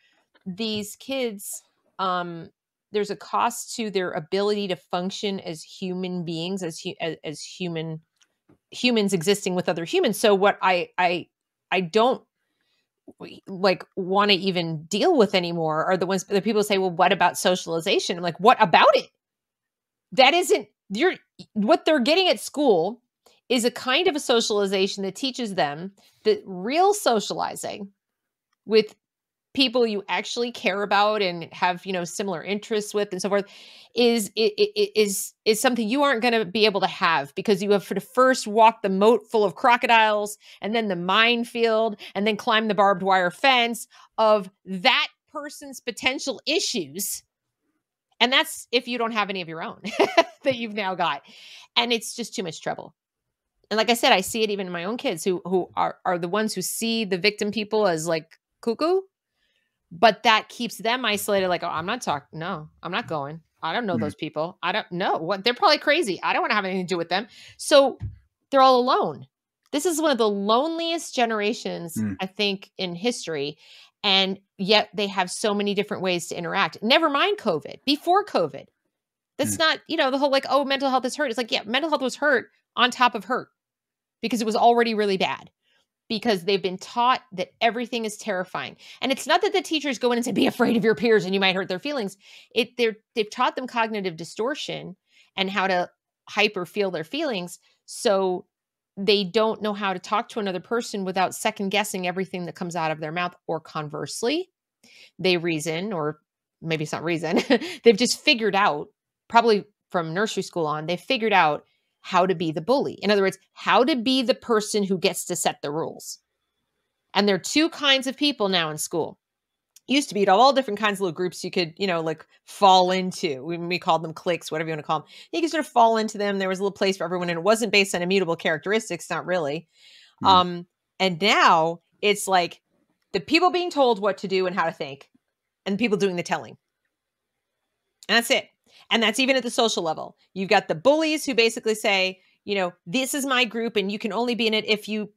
[SPEAKER 2] these kids, there's a cost to their ability to function as human beings, as humans existing with other humans. So what I don't like want to even deal with anymore are the people say, well, what about socialization? I'm like, what about it? That isn't what they're getting at school is a kind of a socialization that teaches them that real socializing with people you actually care about and have, similar interests with and so forth is something you aren't going to be able to have, because you have to first walk the moat full of crocodiles and then the minefield and then climb the barbed wire fence of that person's potential issues. And that's if you don't have any of your own that you've now got. And it's just too much trouble. And like I said, I see it even in my own kids who are the ones who see the victim people as like cuckoo. But that keeps them isolated. Like, oh, I'm not talking. No, I'm not going. I don't know those people. I don't know what they're probably crazy. I don't want to have anything to do with them. So they're all alone. This is one of the loneliest generations, I think, in history. And yet they have so many different ways to interact. Never mind COVID. Before COVID, that's not, the whole like, oh, mental health is hurt. It's like, yeah, mental health was hurt on top of hurt because it was already really bad. Because they've been taught that everything is terrifying. And it's not that the teachers go in and say, be afraid of your peers and you might hurt their feelings. They've taught them cognitive distortion and how to hyper feel their feelings. So they don't know how to talk to another person without second guessing everything that comes out of their mouth. Or conversely, they reason, or maybe it's not reason. They've just figured out, probably from nursery school on, they've figured out how to be the bully. In other words, how to be the person who gets to set the rules. And there are two kinds of people now in school. Used to be all different kinds of little groups you could, like fall into. We called them cliques, whatever you want to call them. You could sort of fall into them. There was a little place for everyone, and it wasn't based on immutable characteristics, not really. And now it's like the people being told what to do and how to think, and people doing the telling. And that's it. And that's even at the social level. You've got the bullies who basically say, this is my group and you can only be in it if you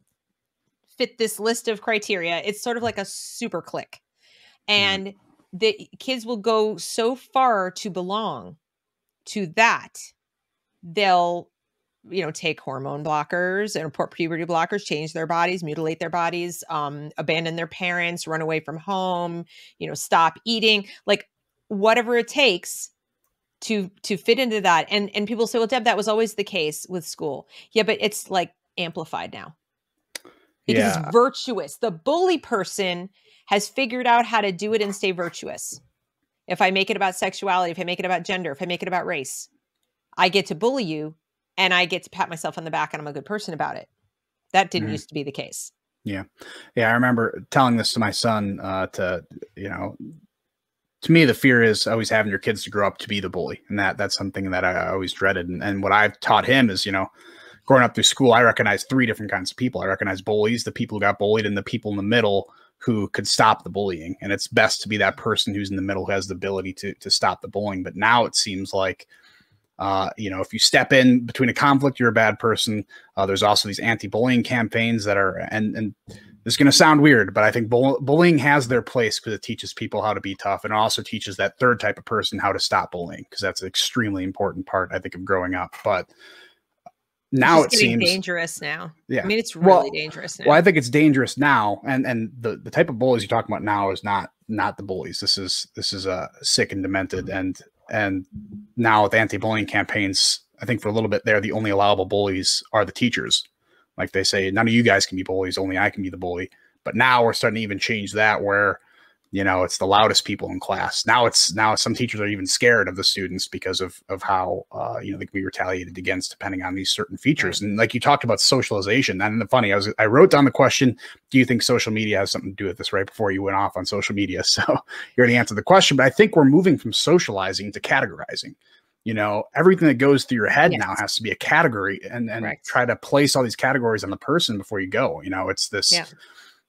[SPEAKER 2] fit this list of criteria. It's sort of like a super clique. And the kids will go so far to belong to that. They'll, take hormone blockers and puberty blockers, change their bodies, mutilate their bodies, abandon their parents, run away from home, stop eating, like whatever it takes to fit into that. And people say, well, Deb, that was always the case with school. Yeah, but it's like amplified now because it's virtuous. The bully person has figured out how to do it and stay virtuous. If I make it about sexuality, if I make it about gender, if I make it about race, I get to bully you and I get to pat myself on the back and I'm a good person about it. That didn't used to be the case. Yeah.
[SPEAKER 1] Yeah. I remember telling this to my son, to me, the fear is always having your kids to grow up to be the bully. And that's something that I always dreaded. And what I've taught him is, growing up through school, I recognize three different kinds of people. I recognize bullies, the people who got bullied, and the people in the middle who could stop the bullying. And it's best to be that person who's in the middle, who has the ability to stop the bullying. But now it seems like, if you step in between a conflict, you're a bad person. There's also these anti-bullying campaigns that are, and this is going to sound weird, but I think bullying has their place because it teaches people how to be tough. And it also teaches that third type of person how to stop bullying, because that's an extremely important part, I think, of growing up. But now it seems
[SPEAKER 2] dangerous now.
[SPEAKER 1] Yeah.
[SPEAKER 2] I mean, it's really dangerous now.
[SPEAKER 1] Well, I think it's dangerous now. And the type of bullies you're talking about now is not the bullies. This is sick and demented. And now with anti-bullying campaigns, I think for a little bit there, the only allowable bullies are the teachers. Like they say, none of you guys can be bullies, only I can be the bully. But now we're starting to even change that where, it's the loudest people in class. Now some teachers are even scared of the students because of how, they can be retaliated against depending on these certain features. Right. And like you talked about socialization, and funny, I wrote down the question, do you think social media has something to do with this, right before you went off on social media? So you already answered the question, but I think we're moving from socializing to categorizing. You know, everything that goes through your head now
[SPEAKER 2] Yes.
[SPEAKER 1] has to be a category, and
[SPEAKER 2] Correct.
[SPEAKER 1] try to place all these categories on the person before you go. You know, it's this,
[SPEAKER 2] Yeah.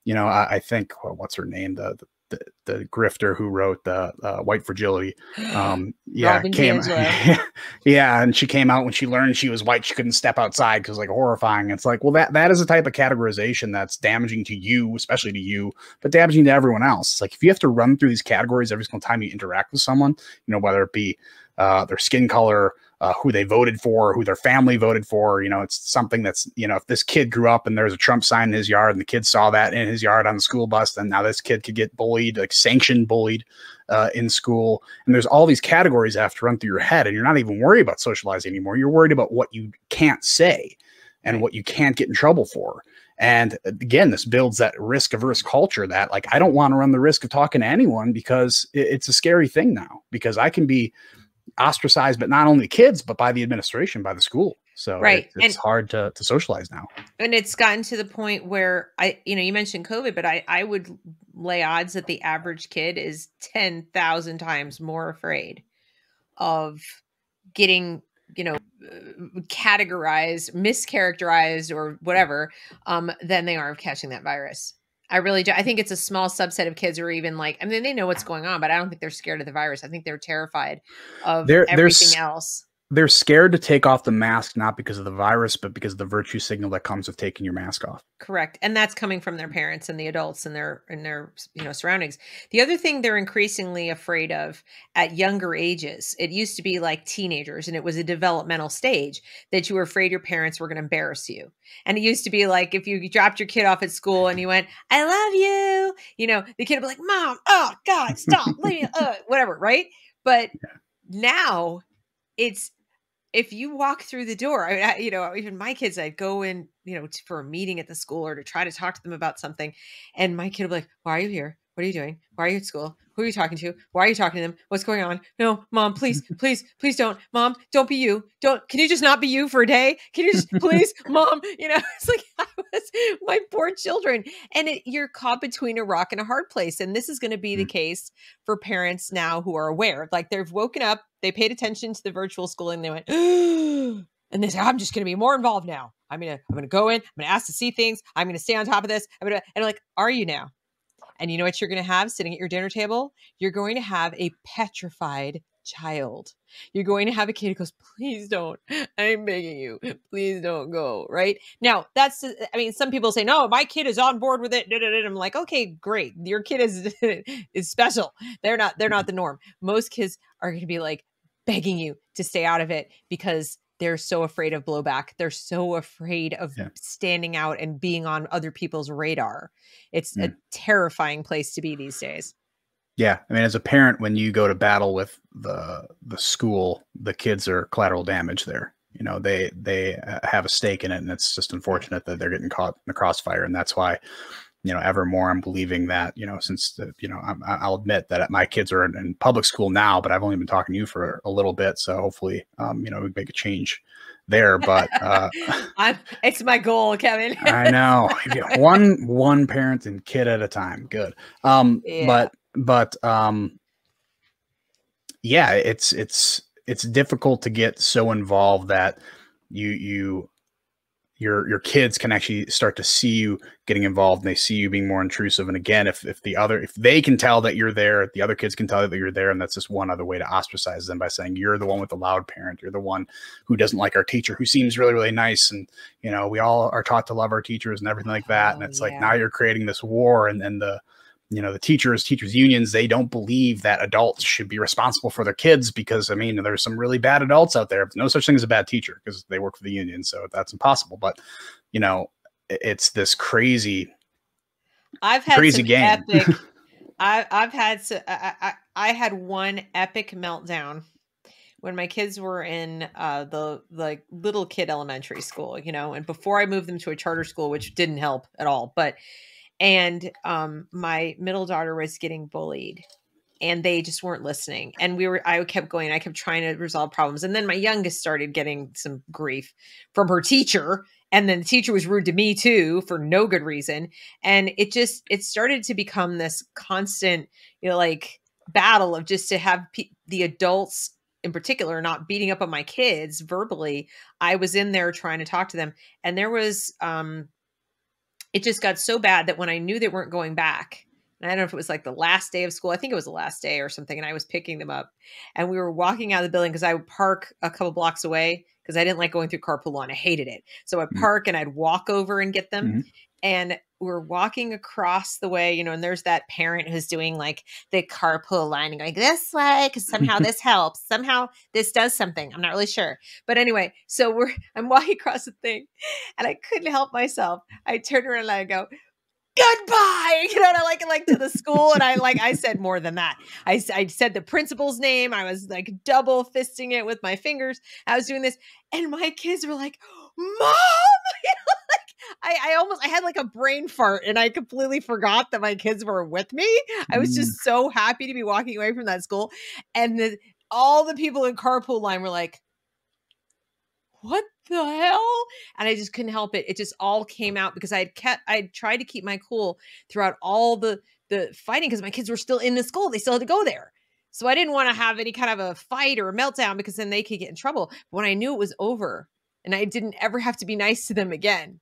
[SPEAKER 1] you know, I think, well, what's her name? The grifter who wrote the White Fragility. Yeah,
[SPEAKER 2] Robin
[SPEAKER 1] came,
[SPEAKER 2] DiAngelo.
[SPEAKER 1] yeah, and she came out when she learned she was white, she couldn't step outside because like horrifying. It's like, well, that is a type of categorization that's damaging to you, especially to you, but damaging to everyone else. It's like if you have to run through these categories every single time you interact with someone, you know, whether it be their skin color, who they voted for, who their family voted for. You know, it's something that's, you know, if this kid grew up and there's a Trump sign in his yard and the kid saw that in his yard on the school bus, then now this kid could get bullied, like sanctioned bullied in school. And there's all these categories that have to run through your head, and you're not even worried about socializing anymore. You're worried about what you can't say and what you can't get in trouble for. And again, this builds that risk averse culture that like, I don't want to run the risk of talking to anyone because it's a scary thing now, because I can be ostracized, but not only kids, but by the administration, by the school. So
[SPEAKER 2] Right.
[SPEAKER 1] it's hard to socialize now.
[SPEAKER 2] And it's gotten to the point where you mentioned COVID, but I would lay odds that the average kid is 10,000 times more afraid of getting, categorized, mischaracterized, or whatever, than they are of catching that virus. I really do. I think it's a small subset of kids who are even like, I mean, they know what's going on, but I don't think they're scared of the virus. I think they're terrified of everything else.
[SPEAKER 1] They're scared to take off the mask, not because of the virus, but because of the virtue signal that comes with taking your mask off.
[SPEAKER 2] Correct. And that's coming from their parents and the adults and their surroundings. The other thing they're increasingly afraid of at younger ages, it used to be like teenagers, and it was a developmental stage that you were afraid your parents were going to embarrass you. And it used to be like if you dropped your kid off at school and you went, "I love you," the kid would be like, "Mom, oh God, stop, leave me, whatever," right? But now it's, if you walk through the door, even my kids, I'd go in, for a meeting at the school or to try to talk to them about something. And my kid would be like, "Why are you here? What are you doing? Why are you at school? Who are you talking to? Why are you talking to them? What's going on? No, Mom, please, please, please don't. Mom, don't be you. Can you just not be you for a day? Can you just, please, Mom?" It's like I was my poor children. And you're caught between a rock and a hard place. And this is going to be the case for parents now who are aware. Like they've woken up, they paid attention to the virtual schooling. They went, and they said, "I'm just going to be more involved now. I'm going to go in. I'm going to ask to see things. I'm going to stay on top of this." And I'm like, "Are you now?" And you know what you're going to have sitting at your dinner table? You're going to have a petrified child. You're going to have a kid who goes, "Please don't. I'm begging you. Please don't go." Right? Now, some people say, "No, my kid is on board with it." I'm like, "Okay, great. Your kid is special. They're not the norm." Most kids are going to be like begging you to stay out of it because they're so afraid of blowback. They're so afraid of standing out and being on other people's radar. It's a terrifying place to be these days.
[SPEAKER 1] Yeah. I mean, as a parent, when you go to battle with the school, the kids are collateral damage there. They have a stake in it, and it's just unfortunate that they're getting caught in the crossfire. And that's why, ever more I'm believing that, since, I'll admit that my kids are in public school now, but I've only been talking to you for a little bit. So hopefully, we make a change there, but
[SPEAKER 2] it's my goal, Kevin.
[SPEAKER 1] I know. one parent and kid at a time. Good. But yeah, it's difficult to get so involved that your kids can actually start to see you getting involved, and they see you being more intrusive. And again, if they can tell that you're there, the other kids can tell that you're there. And that's just one other way to ostracize them, by saying, "You're the one with the loud parent. You're the one who doesn't like our teacher, who seems really, really nice. And, we all are taught to love our teachers," and everything like that. And it's like, now you're creating this war, and the teachers unions, they don't believe that adults should be responsible for their kids, because there's some really bad adults out there. There's no such thing as a bad teacher because they work for the union. So that's impossible. But, it's this crazy,
[SPEAKER 2] I've had
[SPEAKER 1] crazy game.
[SPEAKER 2] Epic. I had one epic meltdown when my kids were in the little kid elementary school, and before I moved them to a charter school, which didn't help at all. And my middle daughter was getting bullied, and they just weren't listening. And I kept going. I kept trying to resolve problems. And then my youngest started getting some grief from her teacher. And then the teacher was rude to me too, for no good reason. And it started to become this constant, battle of just to have the adults in particular, not beating up on my kids verbally, I was in there trying to talk to them. And there was, it just got so bad that when I knew they weren't going back, and I don't know if it was like the last day of school, I think it was the last day or something, and I was picking them up, and we were walking out of the building because I would park a couple blocks away because I didn't like going through carpool line. I hated it. So I'd park and I'd walk over and get them. And we're walking across the way, and there's that parent who's doing like the carpool line and going this way because somehow this helps. Somehow this does something. I'm not really sure. But anyway, so I'm walking across the thing and I couldn't help myself. I turned around and I go, goodbye, and I like to the school. And I said more than that. I said the principal's name. I was like double fisting it with my fingers. I was doing this and my kids were like, Mom, I had like a brain fart and I completely forgot that my kids were with me. I was just so happy to be walking away from that school. And all the people in carpool line were like, what the hell? And I just couldn't help it. It just all came out because I tried to keep my cool throughout all the fighting because my kids were still in the school. They still had to go there. So I didn't want to have any kind of a fight or a meltdown because then they could get in trouble. But when I knew it was over and I didn't ever have to be nice to them again,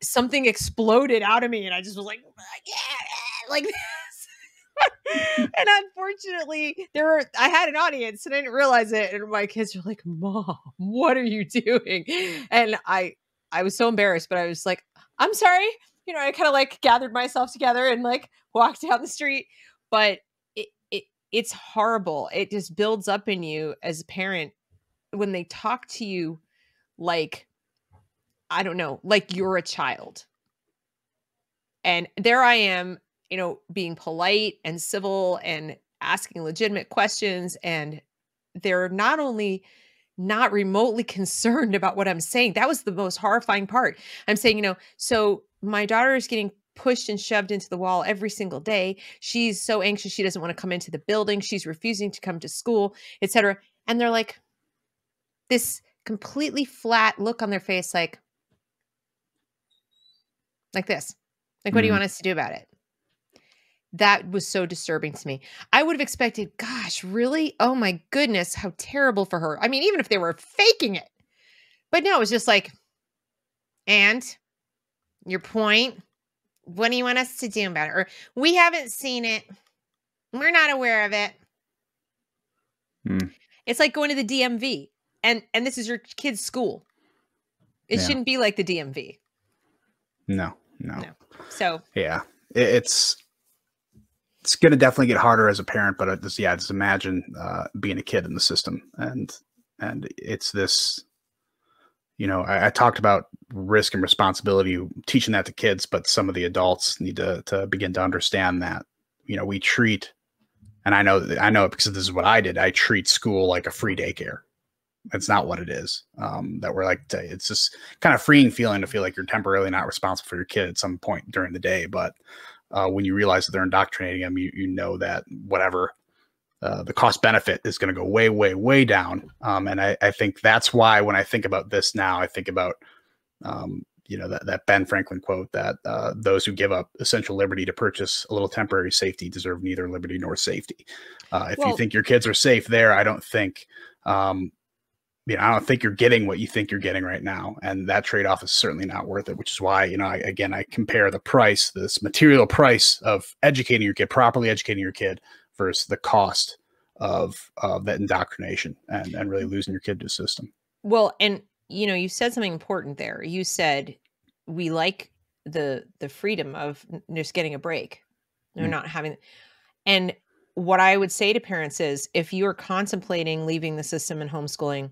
[SPEAKER 2] something exploded out of me and I just was like, yeah, like this. And unfortunately, I had an audience and I didn't realize it. And my kids were like, Mom, what are you doing? And I was so embarrassed, but I was like, I'm sorry. I kind of like gathered myself together and like walked down the street. But it's horrible. It just builds up in you as a parent when they talk to you like, I don't know, like you're a child. And there I am, being polite and civil and asking legitimate questions. And they're not only not remotely concerned about what I'm saying. That was the most horrifying part. I'm saying, so my daughter is getting pushed and shoved into the wall every single day. She's so anxious. She doesn't want to come into the building. She's refusing to come to school, etc. And they're like, this completely flat look on their face, like this. Like, what do you want us to do about it? That was so disturbing to me. I would have expected, gosh, really? Oh my goodness, how terrible for her. I mean, even if they were faking it. But no, it was just like, and your point, what do you want us to do about it? Or we haven't seen it. We're not aware of it. It's like going to the DMV and this is your kid's school. It shouldn't be like the DMV. No. So
[SPEAKER 1] yeah, it's going to definitely get harder as a parent, but just imagine being a kid in the system. And it's this, I talked about risk and responsibility, teaching that to kids, but some of the adults need to begin to understand that, we treat, and I know it because this is what I did. I treat school like a free daycare. That's not what it is. That we're like, it's just kind of freeing feeling to feel like you're temporarily not responsible for your kid at some point during the day. But when you realize that they're indoctrinating them, you know that whatever the cost benefit is going to go way, way, way down. And I think that's why when I think about this now, I think about, that Ben Franklin quote that those who give up essential liberty to purchase a little temporary safety deserve neither liberty nor safety. If you think your kids are safe there, I don't think, I don't think you're getting what you think you're getting right now. And that trade-off is certainly not worth it, which is why, I compare the price, this material price of educating your kid, properly educating your kid versus the cost of that indoctrination and really losing your kid to the system.
[SPEAKER 2] Well, and, you said something important there. You said we like the freedom of just getting a break. They're not having, and what I would say to parents is if you're contemplating leaving the system and homeschooling,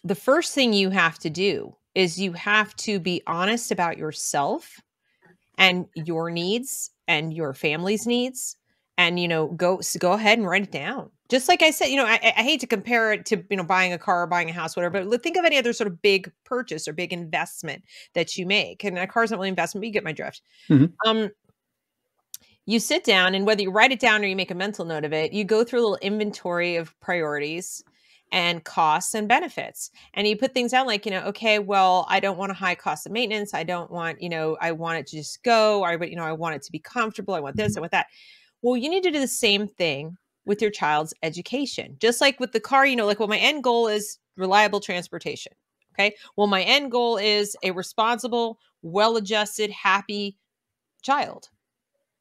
[SPEAKER 2] the first thing you have to do is you have to be honest about yourself and your needs and your family's needs. And, go ahead and write it down. Just like I said, I hate to compare it to, buying a car or buying a house, whatever, but think of any other sort of big purchase or big investment that you make. And a car's not really investment, but you get my drift. You sit down and whether you write it down or you make a mental note of it, you go through a little inventory of priorities and costs and benefits. And you put things down like, okay, well, I don't want a high cost of maintenance. I don't want, I want it to just go. I want it to be comfortable. I want this, I want that. Well, you need to do the same thing with your child's education. Just like with the car, you know, like, well, my end goal is reliable transportation. Okay. Well, my end goal is a responsible, well-adjusted, happy child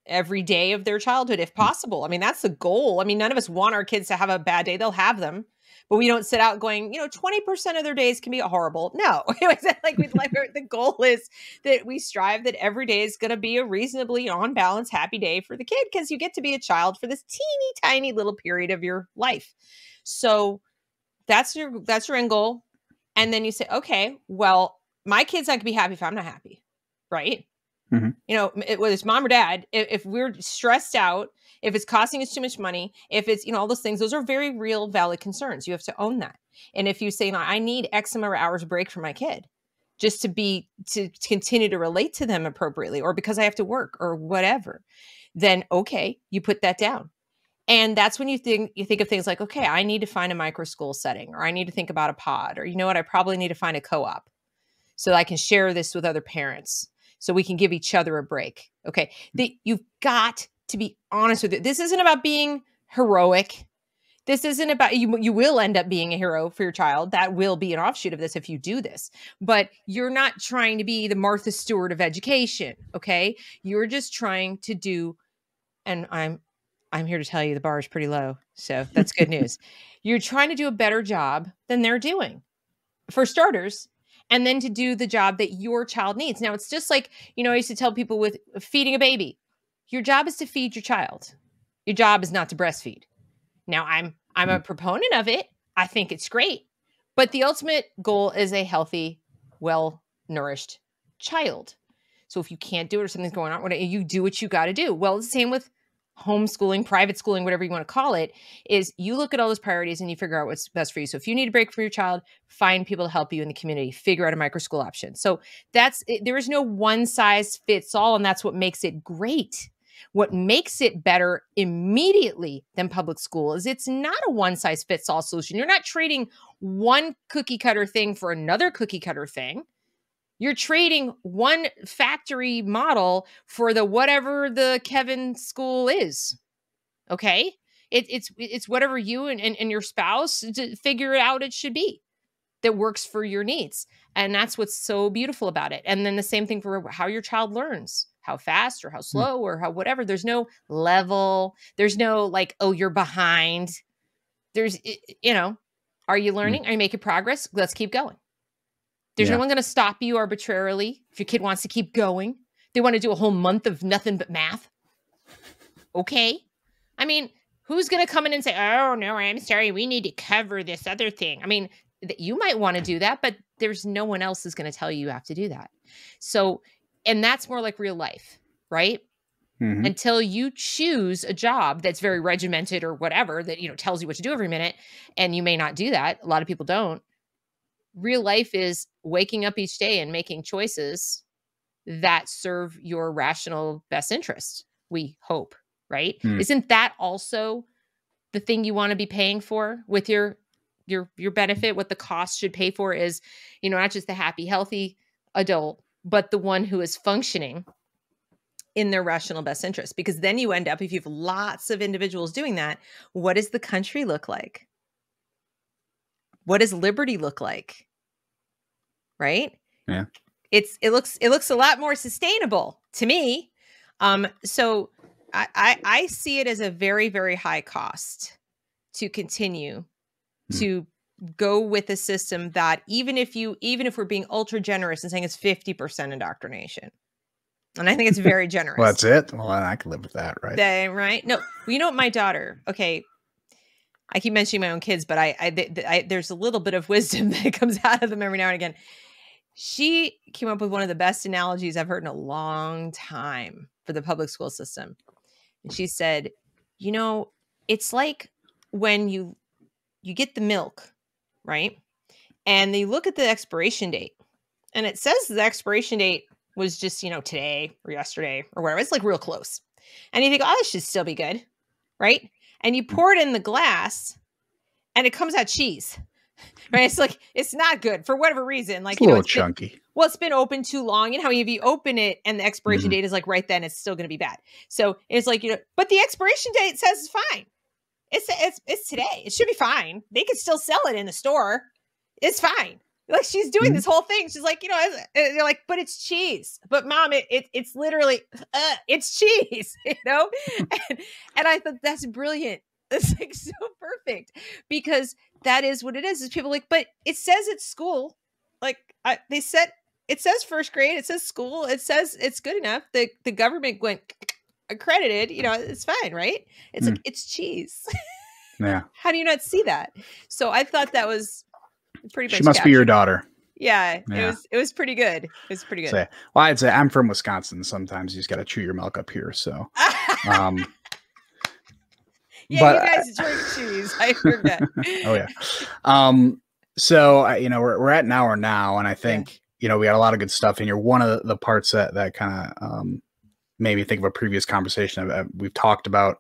[SPEAKER 2] every day of their childhood, if possible. I mean, that's the goal. I mean, none of us want our kids to have a bad day. They'll have them, but we don't sit out going, you know, 20% of their days can be horrible. No, like the goal is that we strive that every day is going to be a reasonably on balance, happy day for the kid, because you get to be a child for this teeny tiny little period of your life. So that's your end goal. And then you say, okay, well, my kid's not gonna be happy if I'm not happy. Right.
[SPEAKER 1] Mm-hmm.
[SPEAKER 2] You know, whether it's mom or dad, if we're stressed out, if it's costing us too much money, if it's, you know, all those things, those are very real, valid concerns. You have to own that. And if you say, no, I need X amount of hours break for my kid just to continue to relate to them appropriately, or because I have to work or whatever, then okay, you put that down. And that's when you think of things like, okay, I need to find a micro school setting, or I need to think about a pod, or you know what, I probably need to find a co-op so that I can share this with other parents, so we can give each other a break. Okay. You've got to be honest with it. This isn't about being heroic. This isn't about, you will end up being a hero for your child. That will be an offshoot of this if you do this, but you're not trying to be the Martha Stewart of education. Okay. You're just trying to do, and I'm here to tell you the bar is pretty low. So that's good news. You're trying to do a better job than they're doing, for starters, and then to do the job that your child needs. Now, it's just like, you know, I used to tell people with feeding a baby, your job is to feed your child. Your job is not to breastfeed. Now, I'm a proponent of it. I think it's great. But the ultimate goal is a healthy, well-nourished child. So if you can't do it or something's going on, you do what you got to do. Well, it's the same with homeschooling, private schooling, whatever you want to call it, is you look at all those priorities and you figure out what's best for you. So if you need a break for your child, find people to help you in the community, figure out a micro school option. So there is no one size fits all. And that's what makes it great. What makes it better immediately than public school is it's not a one size fits all solution. You're not trading one cookie cutter thing for another cookie cutter thing. You're trading one factory model for the whatever the Kevin school is. Okay. It's whatever you and your spouse figure out it should be that works for your needs. And that's what's so beautiful about it. And then the same thing for how your child learns, how fast or how slow or how whatever. There's no level. There's no like, oh, you're behind. There's, you know, are you learning? Are you making progress? Let's keep going. There's no one going to stop you arbitrarily if your kid wants to keep going. They want to do a whole month of nothing but math. Okay. I mean, who's going to come in and say, oh, no, I'm sorry, we need to cover this other thing? I mean, you might want to do that, but there's no one else who's going to tell you have to do that. So, and that's more like real life, right? Mm-hmm. Until you choose a job that's very regimented or whatever that, you know, tells you what to do every minute. And you may not do that. A lot of people don't. Real life is waking up each day and making choices that serve your rational best interest, we hope, right? Isn't that also the thing you want to be paying for with your benefit? What the cost should pay for is, you know, not just the happy, healthy adult, but the one who is functioning in their rational best interest. Because then you end up, if you have lots of individuals doing that, what does the country look like? What does liberty look like? Right?
[SPEAKER 1] Yeah.
[SPEAKER 2] It looks a lot more sustainable to me. So I see it as a very, very high cost to continue to go with a system that even if we're being ultra generous and saying it's 50% indoctrination. And I think it's very generous.
[SPEAKER 1] Well, that's it. Well, I can live with that, right?
[SPEAKER 2] Right? No, well, you know what, my daughter, okay, I keep mentioning my own kids, but I there's a little bit of wisdom that comes out of them every now and again. She came up with one of the best analogies I've heard in a long time for the public school system. And she said, you know, it's like when you get the milk, right? And you look at the expiration date and it says the expiration date was just, you know, today or yesterday or whatever. It's like real close. And you think, oh, this should still be good, right? And you pour it in the glass and it comes out cheese, right? It's like, it's not good for whatever reason. Like,
[SPEAKER 1] it's a little chunky.
[SPEAKER 2] It's been open too long. You know how if you open it and the expiration date is like right then, it's still going to be bad. So it's like, you know, but the expiration date says it's fine. it's today. It should be fine. They could still sell it in the store. It's fine. Like she's doing this whole thing. She's like, they're like, but it's cheese. But mom, it's literally, it's cheese, And I thought that's brilliant. It's like so perfect because that is what it is. Is people like, but it says it's school. Like they said, it says first grade. It says school. It says it's good enough. The government went accredited. It's fine, right? It's like it's cheese.
[SPEAKER 1] Yeah.
[SPEAKER 2] How do you not see that? So I thought that was pretty much.
[SPEAKER 1] She must be your daughter.
[SPEAKER 2] Yeah. It was pretty good. It was pretty good.
[SPEAKER 1] So, well, I'd say I'm from Wisconsin. Sometimes you just got to chew your milk up here. So,
[SPEAKER 2] yeah, but, you guys drink cheese. I heard that.
[SPEAKER 1] Oh yeah. So we're at an hour now, and I think we got a lot of good stuff in here. One of the parts that kind of made me think of a previous conversation we've talked about.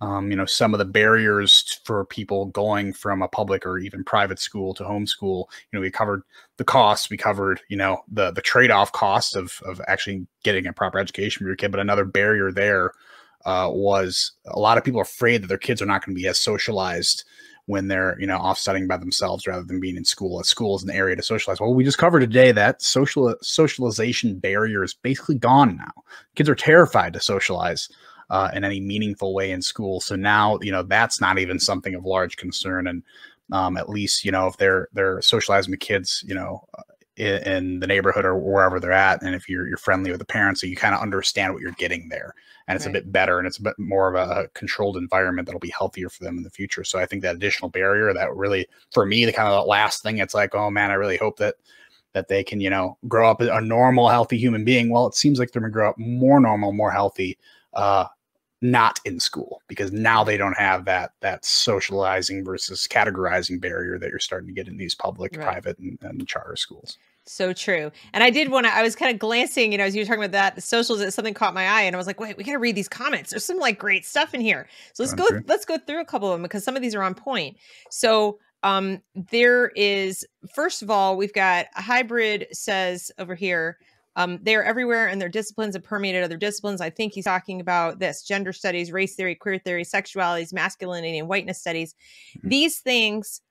[SPEAKER 1] Some of the barriers for people going from a public or even private school to homeschool. We covered the costs. We covered the trade-off costs of actually getting a proper education for your kid. But another barrier there was a lot of people are afraid that their kids are not going to be as socialized when they're, off studying by themselves rather than being in school. School is an area to socialize. Well, we just covered today that socialization barrier is basically gone now. Kids are terrified to socialize in any meaningful way in school. So now, that's not even something of large concern. And at least, if they're socializing with kids, in the neighborhood or wherever they're at. And if you're friendly with the parents, so you kind of understand what you're getting there, and it's a bit better, and it's a bit more of a controlled environment that'll be healthier for them in the future. So I think that additional barrier that really, for me, the kind of the last thing, it's like, oh man, I really hope that they can, grow up a normal, healthy human being. Well, it seems like they're going to grow up more normal, more healthy, not in school, because now they don't have that socializing versus categorizing barrier that you're starting to get in these public, private, and charter schools.
[SPEAKER 2] So true. And I was kind of glancing, as you were talking about that, the socials, something caught my eye, and I was like, wait, we got to read these comments. There's some like great stuff in here. So let's go through a couple of them, because some of these are on point. So there is, first of all, we've got a hybrid says over here, they're everywhere, and their disciplines have permeated other disciplines. I think he's talking about this: gender studies, race theory, queer theory, sexualities, masculinity, and whiteness studies. These things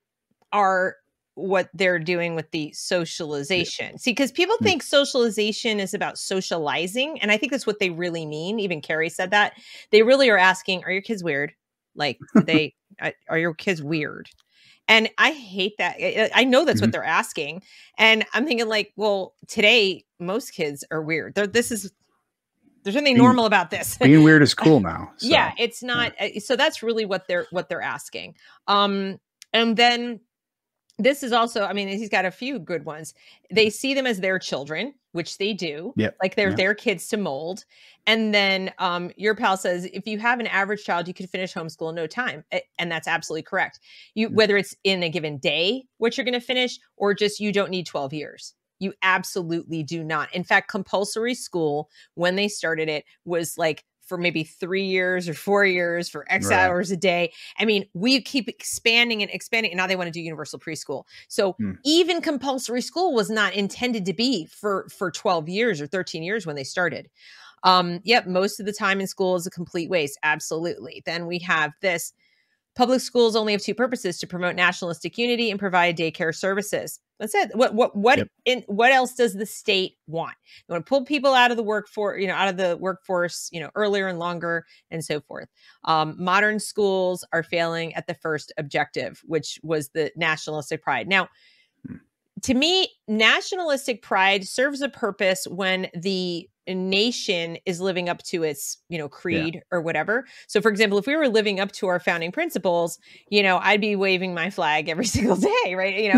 [SPEAKER 2] are what they're doing with the socialization. See, because people think socialization is about socializing, and I think that's what they really mean. Even Carrie said that. They really are asking, are your kids weird? Like, are your kids weird? And I hate that. I know that's what they're asking. And I'm thinking like, well, today, most kids are weird. There's something normal about this.
[SPEAKER 1] Being weird is cool now.
[SPEAKER 2] So. Yeah, it's not. So that's really what they're asking. And then this is also, I mean, he's got a few good ones. They see them as their children, which they do. Like they're their kids to mold. And then your pal says, if you have an average child, you could finish homeschool in no time. And that's absolutely correct. Whether it's in a given day, what you're going to finish, or just you don't need 12 years. You absolutely do not. In fact, compulsory school, when they started it, was like for maybe 3 years or 4 years for X hours a day. I mean, we keep expanding and expanding, and now they want to do universal preschool. So even compulsory school was not intended to be for 12 years or 13 years when they started. Most of the time in school is a complete waste. Absolutely. Then we have this: public schools only have two purposes: to promote nationalistic unity and provide daycare services. That's it. What else does the state want? You want to pull people out of the workforce, earlier and longer, and so forth. Modern schools are failing at the first objective, which was the nationalistic pride. Now, to me, nationalistic pride serves a purpose when the nation is living up to its, creed or whatever. So for example, if we were living up to our founding principles, I'd be waving my flag every single day, right?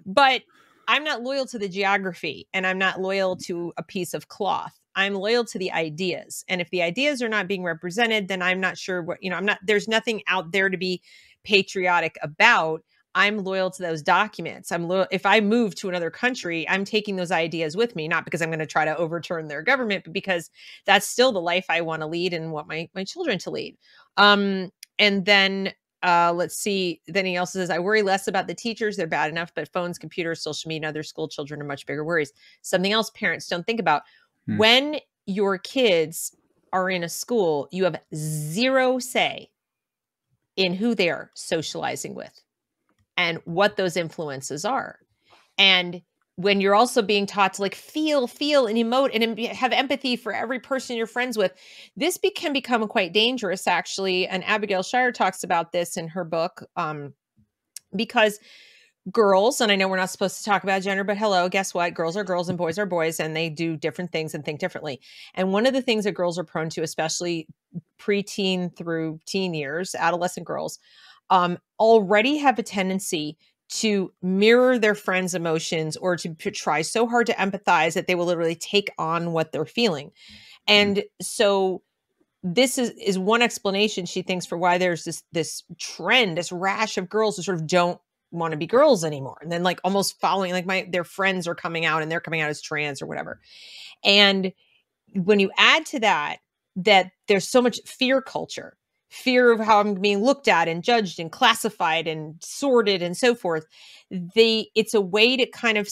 [SPEAKER 2] But I'm not loyal to the geography, and I'm not loyal to a piece of cloth. I'm loyal to the ideas. And if the ideas are not being represented, then I'm not sure what, there's nothing out there to be patriotic about. I'm loyal to those documents. I'm loyal. If I move to another country, I'm taking those ideas with me, not because I'm going to try to overturn their government, but because that's still the life I want to lead and want my children to lead. And then let's see. Then he also says, I worry less about the teachers. They're bad enough, but phones, computers, social media, and other school children are much bigger worries. Something else parents don't think about. When your kids are in a school, you have zero say in who they are socializing with and what those influences are. And when you're also being taught to like feel and emote and have empathy for every person you're friends with, this can become quite dangerous, actually. And Abigail Shire talks about this in her book, because girls, and I know we're not supposed to talk about gender, but hello, guess what? Girls are girls and boys are boys, and they do different things and think differently. And one of the things that girls are prone to, especially preteen through teen years, adolescent girls, already have a tendency to mirror their friends' emotions or to try so hard to empathize that they will literally take on what they're feeling. And so this is one explanation, she thinks, for why there's this trend, this rash of girls who sort of don't want to be girls anymore. And then like almost following, like their friends are coming out and they're coming out as trans or whatever. And when you add to that there's so much fear culture, fear of how I'm being looked at and judged and classified and sorted and so forth, it's a way to kind of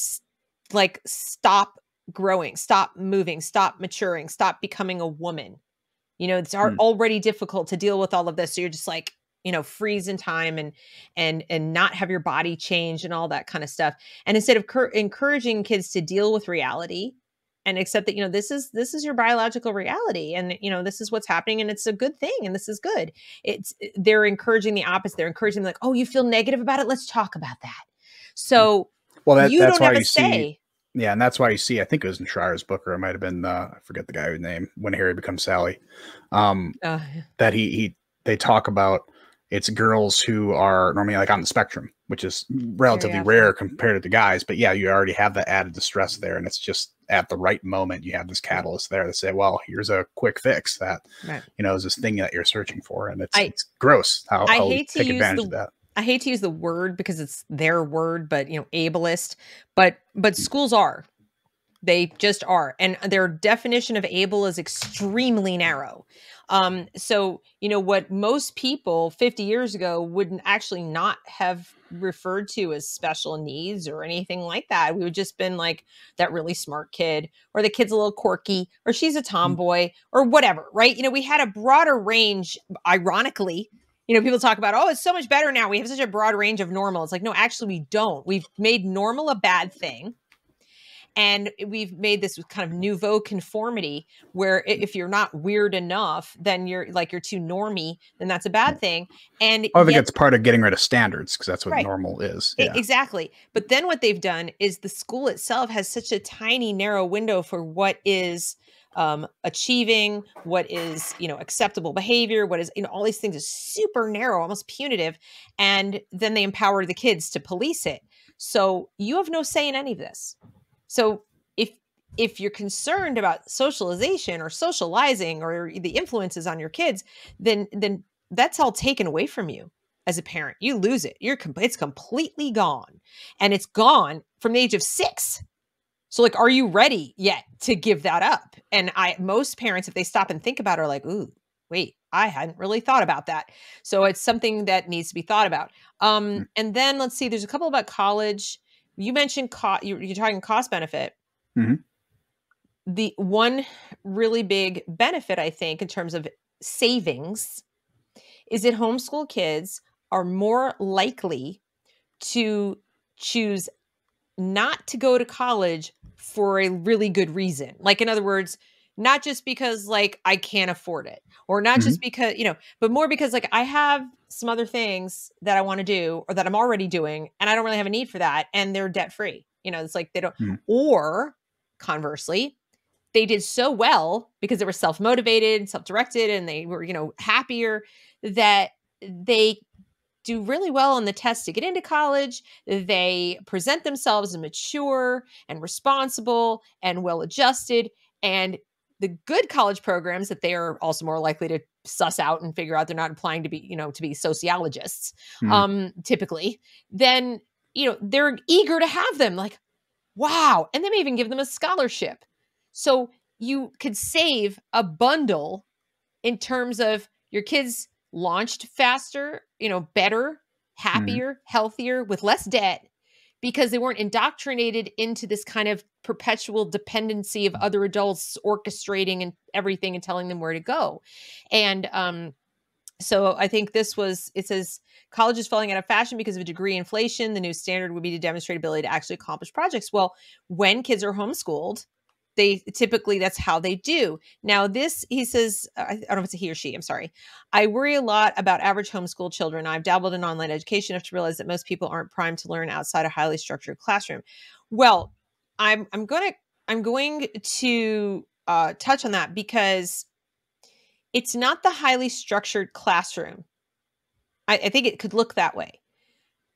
[SPEAKER 2] like stop growing, stop moving, stop maturing, stop becoming a woman. It's already difficult to deal with all of this. So you're just like, freeze in time and not have your body change and all that kind of stuff. And instead of encouraging kids to deal with reality and accept that, this is your biological reality, and, this is what's happening, and it's a good thing, and this is good. They're encouraging the opposite. They're encouraging like, oh, you feel negative about it? Let's talk about that. So you
[SPEAKER 1] that's
[SPEAKER 2] don't
[SPEAKER 1] why
[SPEAKER 2] have a
[SPEAKER 1] you
[SPEAKER 2] say.
[SPEAKER 1] See, yeah, and that's why you see, I think it was in Schreier's book, or it might have been, I forget the guy's name, When Harry Becomes Sally, that they talk about it's girls who are normally like on the spectrum, which is relatively rare compared to guys. But yeah, you already have that added distress there. And it's just at the right moment, you have this catalyst there to say, well, here's a quick fix that, is this thing that you're searching for. And it's gross how we take advantage of that.
[SPEAKER 2] I hate to use the word because it's their word, but ableist, but schools they just are. And their definition of able is extremely narrow. So, what most people 50 years ago wouldn't actually not have referred to as special needs or anything like that. We would just been like that really smart kid, or the kid's a little quirky, or she's a tomboy, or whatever, right? We had a broader range, ironically. People talk about, oh, it's so much better now. We have such a broad range of normal. It's like, no, actually we don't. We've made normal a bad thing. And we've made this kind of nouveau conformity where if you're not weird enough, then you're too normy, then that's a bad thing. And
[SPEAKER 1] I think it's part of getting rid of standards, because that's what normal is.
[SPEAKER 2] Yeah. Exactly. But then what they've done is the school itself has such a tiny, narrow window for what is achieving, what is, acceptable behavior, what is, all these things is super narrow, almost punitive. And then they empower the kids to police it. So you have no say in any of this. So if you're concerned about socialization or socializing or the influences on your kids, then that's all taken away from you as a parent. You lose it. It's completely gone, and it's gone from the age of 6. So like, are you ready yet to give that up? And most parents, if they stop and think about it, are like, ooh, wait, I hadn't really thought about that. So it's something that needs to be thought about. And then let's see, there's a couple about college. You mentioned you're talking cost benefit.
[SPEAKER 1] Mm-hmm.
[SPEAKER 2] The one really big benefit, I think, in terms of savings is that homeschool kids are more likely to choose not to go to college for a really good reason. Like, in other words, not just because like I can't afford it, or not just because, but more because like I have some other things that I want to do or that I'm already doing, and I don't really have a need for that. And they're debt free. It's like they don't, or conversely, they did so well because they were self-motivated, self-directed, and they were, happier, that they do really well on the test to get into college. They present themselves as mature and responsible and well-adjusted, and the good college programs that they are also more likely to suss out and figure out they're not applying to be, to be sociologists, typically, then, they're eager to have them, like, wow. And they may even give them a scholarship. So you could save a bundle in terms of your kids launched faster, better, happier, healthier, with less debt, because they weren't indoctrinated into this kind of perpetual dependency of other adults orchestrating and everything and telling them where to go. And So I think it says college is falling out of fashion because of degree inflation. The new standard would be to demonstrate ability to actually accomplish projects. Well, when kids are homeschooled, they typically, that's how they do. Now this, he says, I don't know if it's a he or she, I'm sorry. I worry a lot about average homeschool children. I've dabbled in online education. I have to realize that most people aren't primed to learn outside a highly structured classroom. Well, I'm going to touch on that because it's not the highly structured classroom. I think it could look that way.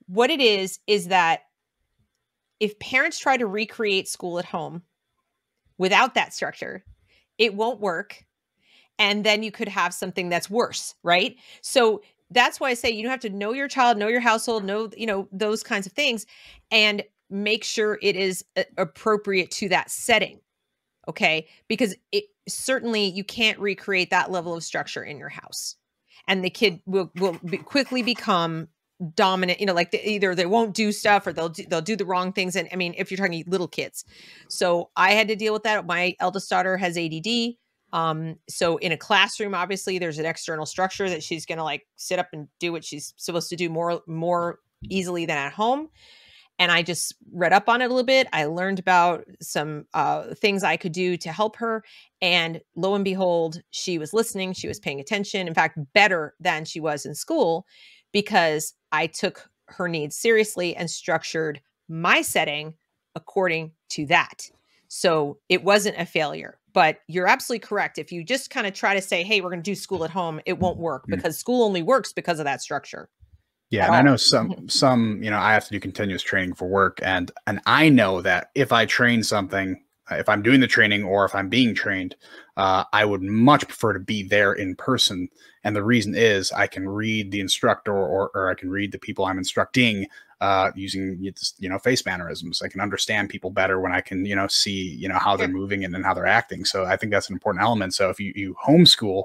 [SPEAKER 2] What it is that if parents try to recreate school at home without that structure, it won't work. And then you could have something that's worse, right? So that's why I say you have to know your child, know your household, know, those kinds of things, and make sure it is appropriate to that setting. Okay. Because certainly you can't recreate that level of structure in your house. And the kid will quickly become dominant, like either they won't do stuff or they'll do the wrong things. And I mean, if you're talking little kids. So I had to deal with that. My eldest daughter has ADD. So in a classroom, obviously there's an external structure that she's going to like sit up and do what she's supposed to do more easily than at home. And I just read up on it a little bit. I learned about some things I could do to help her. And lo and behold, she was listening. She was paying attention. In fact, better than she was in school because I took her needs seriously and structured my setting according to that. So it wasn't a failure. But you're absolutely correct. If you just kind of try to say, hey, we're going to do school at home, it won't work because school only works because of that structure.
[SPEAKER 1] Yeah, and I know some, I have to do continuous training for work, and I know that if I train something, if I'm doing the training or if I'm being trained, I would much prefer to be there in person. And the reason is I can read the instructor or I can read the people I'm instructing using face mannerisms. I can understand people better when I can see how they're moving and how they're acting. So I think that's an important element. So if you homeschool.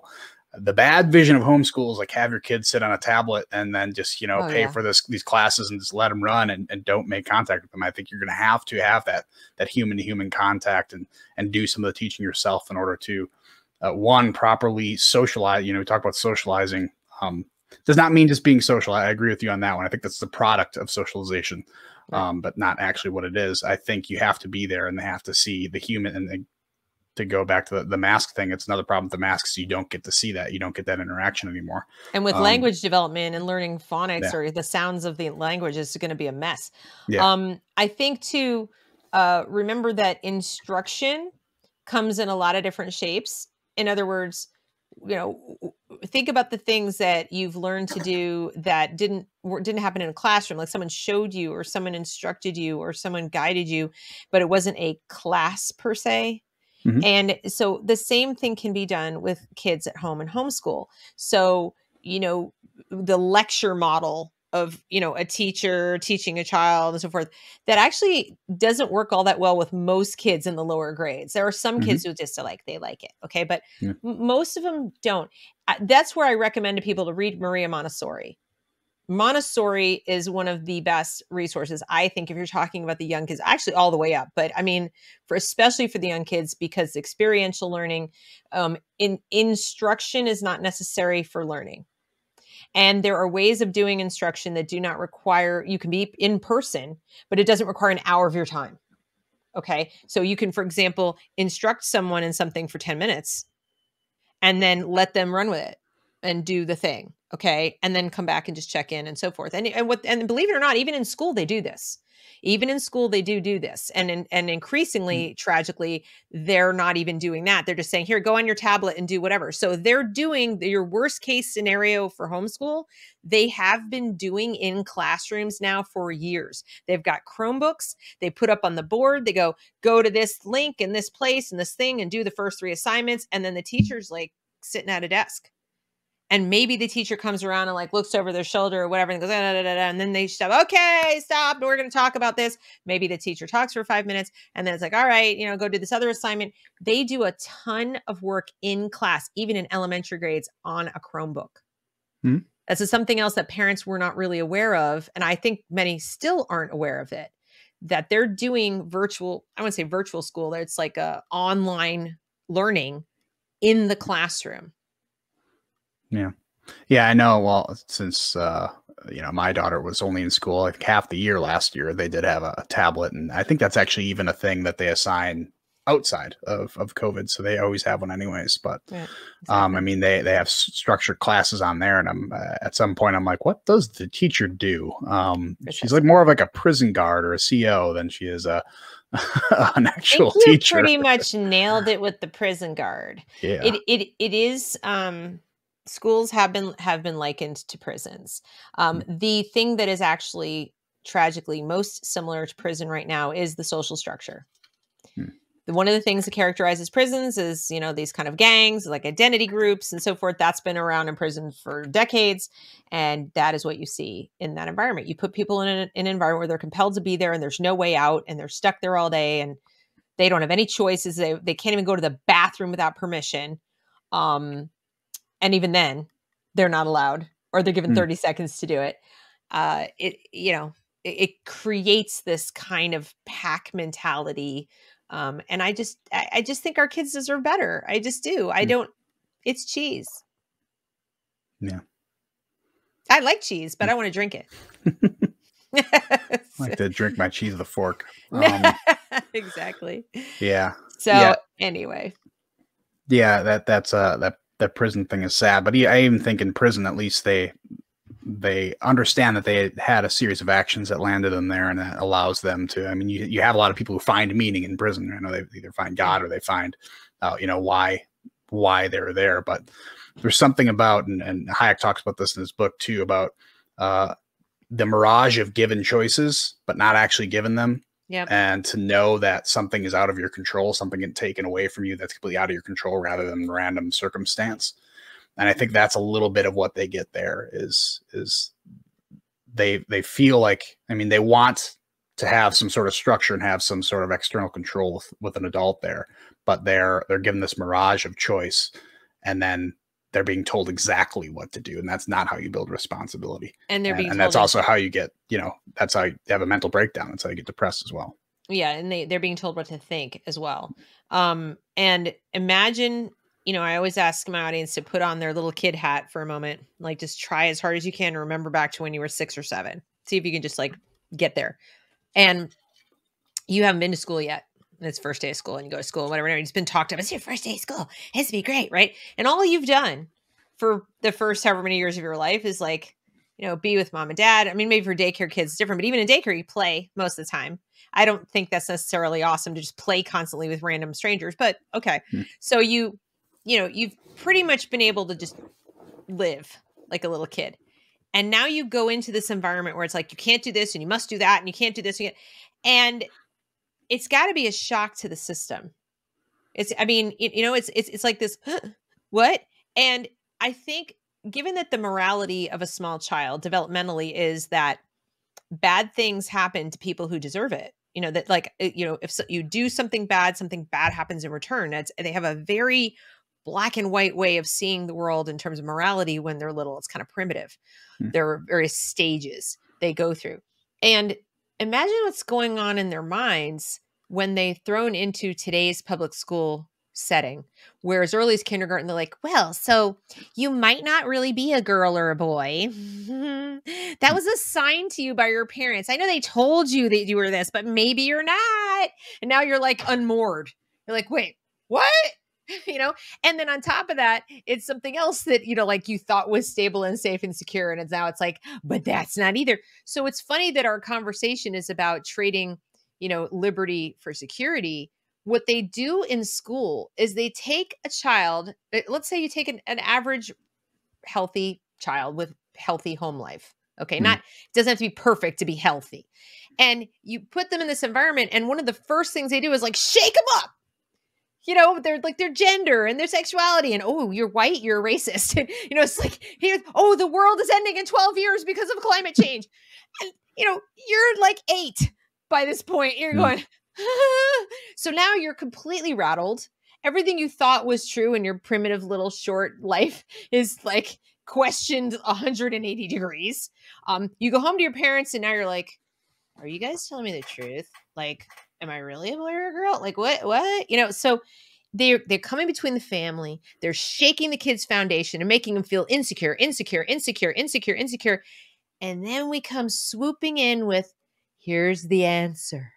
[SPEAKER 1] The bad vision of homeschool is like have your kids sit on a tablet and then just, pay for these classes and just let them run and don't make contact with them. I think you're going to have that human to human contact and do some of the teaching yourself in order to, one, properly socialize. We talk about socializing. Does not mean just being social. I agree with you on that one. I think that's the product of socialization, but not actually what it is. I think you have to be there and they have to see the human and to go back to the mask thing. It's another problem with the masks. You don't get to see that. You don't get that interaction anymore.
[SPEAKER 2] And with language development and learning phonics or the sounds of the language is going to be a mess. Yeah. I think to remember that instruction comes in a lot of different shapes. In other words, think about the things that you've learned to do that didn't happen in a classroom, like someone showed you or someone instructed you or someone guided you, but it wasn't a class per se. Mm-hmm. And so the same thing can be done with kids at home and homeschool. So, the lecture model of, a teacher teaching a child and so forth, that actually doesn't work all that well with most kids in the lower grades. There are some kids who just they like it. Okay. But most of them don't. That's where I recommend to people to read Maria Montessori. Montessori is one of the best resources, I think, if you're talking about the young kids, actually all the way up. But I mean, especially for the young kids, because experiential learning, instruction is not necessary for learning. And there are ways of doing instruction that do not require, you can be in person, but it doesn't require an hour of your time. Okay. So you can, for example, instruct someone in something for 10 minutes and then let them run with it and do the thing. Okay. And then come back and just check in and so forth. And believe it or not, even in school, they do this. Even in school, they do this. And increasingly, tragically, they're not even doing that. They're just saying, here, go on your tablet and do whatever. So they're doing your worst case scenario for homeschool. They have been doing in classrooms now for years. They've got Chromebooks. They put up on the board. They go to this link and this place and this thing and do the first 3 assignments. And then the teacher's like sitting at a desk. And maybe the teacher comes around and like looks over their shoulder or whatever and goes, and then they stop. Okay, stop. We're going to talk about this. Maybe the teacher talks for 5 minutes and then it's like, all right, go do this other assignment. They do a ton of work in class, even in elementary grades, on a Chromebook. Mm-hmm. That's something else that parents were not really aware of. And I think many still aren't aware of it, that they're doing virtual, I wouldn't say virtual school. It's like a online learning in the classroom.
[SPEAKER 1] Yeah. Yeah, I know. Well, since my daughter was only in school like half the year last year, they did have a tablet, and I think that's actually even a thing that they assign outside of COVID, so they always have one anyways. But
[SPEAKER 2] Yeah, exactly.
[SPEAKER 1] I mean, they have structured classes on there, and I'm at some point I'm like, what does the teacher do? She's like more of like a prison guard or a CO than she is a an
[SPEAKER 2] I think
[SPEAKER 1] actual
[SPEAKER 2] you
[SPEAKER 1] teacher.
[SPEAKER 2] pretty much nailed it with the prison guard.
[SPEAKER 1] Yeah.
[SPEAKER 2] It is schools have been likened to prisons. The thing that is actually tragically most similar to prison right now is the social structure.
[SPEAKER 1] Hmm.
[SPEAKER 2] One of the things that characterizes prisons is, these kind of gangs, like identity groups and so forth. That's been around in prison for decades. And that is what you see in that environment. You put people in an environment where they're compelled to be there and there's no way out and they're stuck there all day and they don't have any choices. They can't even go to the bathroom without permission. And even then they're not allowed, or they're given 30 seconds to do it. It creates this kind of pack mentality. And I just think our kids deserve better. I just do. It's cheese.
[SPEAKER 1] Yeah.
[SPEAKER 2] I like cheese, but I want to drink it.
[SPEAKER 1] I like to drink my cheese with a fork.
[SPEAKER 2] Exactly.
[SPEAKER 1] Yeah.
[SPEAKER 2] So anyway.
[SPEAKER 1] Yeah, that prison thing is sad. But I even think in prison, at least they understand that they had a series of actions that landed them there, and that allows them to. I mean, you have a lot of people who find meaning in prison. They either find God or they find, why they're there. But there's something about, and Hayek talks about this in his book too, about the mirage of given choices, but not actually given them.
[SPEAKER 2] Yep.
[SPEAKER 1] And to know that something is out of your control, something get taken away from you that's completely out of your control rather than random circumstance. And I think that's a little bit of what they get there is they feel like, I mean, they want to have some sort of structure and have some sort of external control with an adult there, but they're given this mirage of choice, and then they're being told exactly what to do. And that's not how you build responsibility.
[SPEAKER 2] And they're being
[SPEAKER 1] and that's also how you get, that's how you have a mental breakdown. That's how you get depressed as well.
[SPEAKER 2] Yeah. And they're being told what to think as well. And imagine, I always ask my audience to put on their little kid hat for a moment, like just try as hard as you can to remember back to when you were 6 or 7. See if you can just like get there. And you haven't been to school yet. And it's first day of school and you go to school, whatever. It's been talked about. It's your first day of school. It's be great, right? And all you've done for the first however many years of your life is like, be with mom and dad. I mean, maybe for daycare kids it's different, but even in daycare, you play most of the time. I don't think that's necessarily awesome to just play constantly with random strangers, but okay. So you've pretty much been able to just live like a little kid. And now you go into this environment where it's like, you can't do this and you must do that and you can't do this. And it's got to be a shock to the system. It's like this, what? And I think given that the morality of a small child developmentally is that bad things happen to people who deserve it, that like, if you do something bad happens in return. They have a very black and white way of seeing the world in terms of morality when they're little. It's kind of primitive. There are various stages they go through. And imagine what's going on in their minds when they're thrown into today's public school setting, where as early as kindergarten, they're like, well, so you might not really be a girl or a boy. That was assigned to you by your parents. I know they told you that you were this, but maybe you're not. And now you're like unmoored. You're like, wait, what? And then on top of that, it's something else that, like you thought was stable and safe and secure. And it's like, but that's not either. So it's funny that our conversation is about trading, liberty for security. What they do in school is they take a child, let's say you take an average healthy child with healthy home life. Okay. It doesn't have to be perfect to be healthy. And you put them in this environment. And one of the first things they do is like, shake them up. They're like their gender and their sexuality and, oh, you're white, you're a racist. And, it's like, the world is ending in 12 years because of climate change. And, you're like 8 by this point. You're going, so now you're completely rattled. Everything you thought was true in your primitive little short life is like questioned 180 degrees. You go home to your parents and now you're like, are you guys telling me the truth? Like, am I really a boy or a girl? Like what? So they're coming between the family. They're shaking the kid's foundation and making them feel insecure. And then we come swooping in with, here's the answer.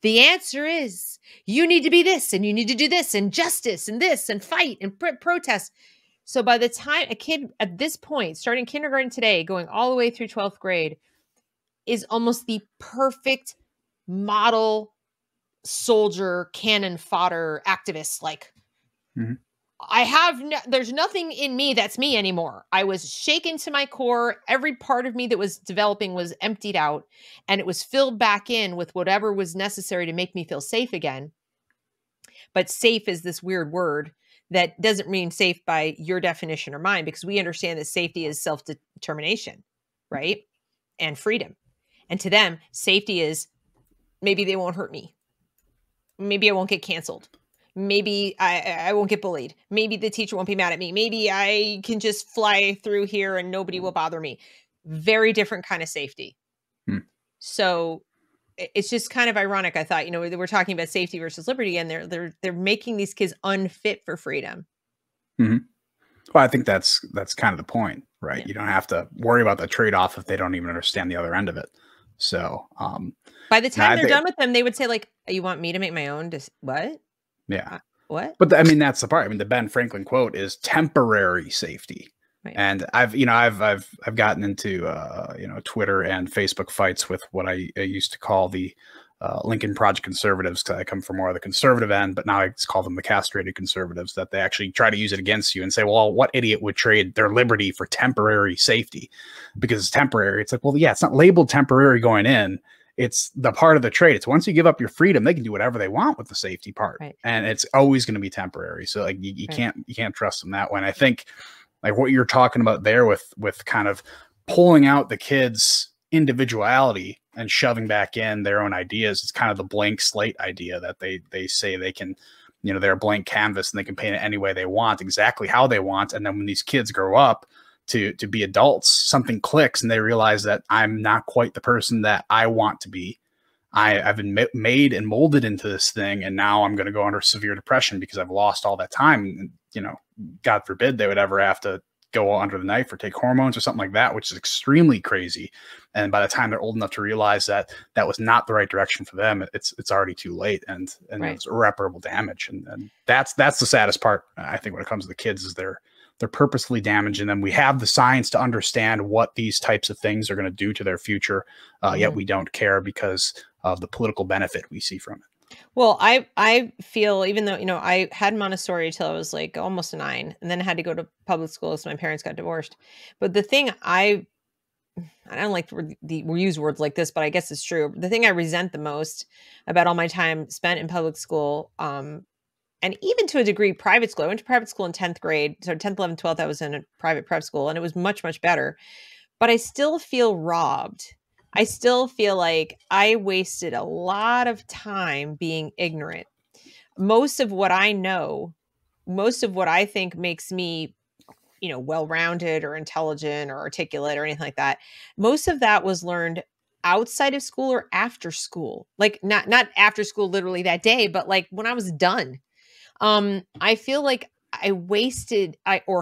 [SPEAKER 2] The answer is you need to be this and you need to do this and justice and this and fight and protest. So by the time a kid at this point, starting kindergarten today, going all the way through 12th grade, is almost the perfect model soldier, cannon fodder activist. Like, there's nothing in me that's me anymore. I was shaken to my core. Every part of me that was developing was emptied out, and it was filled back in with whatever was necessary to make me feel safe again. But safe is this weird word that doesn't mean safe by your definition or mine, because we understand that safety is self-determination, right? And freedom. And to them, safety is maybe they won't hurt me. Maybe I won't get canceled. Maybe I won't get bullied. Maybe the teacher won't be mad at me. Maybe I can just fly through here and nobody will bother me. Very different kind of safety. So it's just kind of ironic. I thought, we're talking about safety versus liberty, and they're making these kids unfit for freedom.
[SPEAKER 1] Well, I think that's kind of the point, right? Yeah. You don't have to worry about the trade-off if they don't even understand the other end of it. So
[SPEAKER 2] by the time they're done with them, they would say, like, you want me to make my own? What?
[SPEAKER 1] Yeah.
[SPEAKER 2] What?
[SPEAKER 1] But that's the part. I mean, the Ben Franklin quote is temporary safety. Right. And I've gotten into, Twitter and Facebook fights with what I used to call the Lincoln Project conservatives, because I come from more of the conservative end, but now I call them the castrated conservatives, that they actually try to use it against you and say, well, what idiot would trade their liberty for temporary safety because it's temporary? It's like, well, yeah, it's not labeled temporary going in. It's the part of the trade. It's once you give up your freedom, they can do whatever they want with the safety part. Right. And it's always going to be temporary. So like you can't trust them that way. And I think like what you're talking about there with kind of pulling out the kids' individuality and shoving back in their own ideas, it's kind of the blank slate idea that they say they can, they're a blank canvas and they can paint it any way they want, exactly how they want. And then when these kids grow up to be adults, something clicks and they realize that I'm not quite the person that I want to be. I've been made and molded into this thing, and now I'm going to go under severe depression because I've lost all that time. And, God forbid they would ever have to go under the knife or take hormones or something like that, which is extremely crazy. And by the time they're old enough to realize that that was not the right direction for them, it's already too late, and right. It's irreparable damage. And that's the saddest part, I think, when it comes to the kids, is they're purposefully damaging them. We have the science to understand what these types of things are going to do to their future, yet we don't care because of the political benefit we see from it.
[SPEAKER 2] Well, I feel, even though, I had Montessori till I was like almost 9, and then I had to go to public school so my parents got divorced. But the thing I don't like to use words like this, but I guess it's true. The thing I resent the most about all my time spent in public school, and even to a degree, private school. I went to private school in 10th grade. So 10th, 11th, 12th, I was in a private prep school, and it was much, much better. But I still feel robbed. I still feel like I wasted a lot of time being ignorant. Most of what I know, most of what I think makes me, well-rounded or intelligent or articulate or anything like that, most of that was learned outside of school or after school. Like not after school literally that day, but like when I was done. I feel like I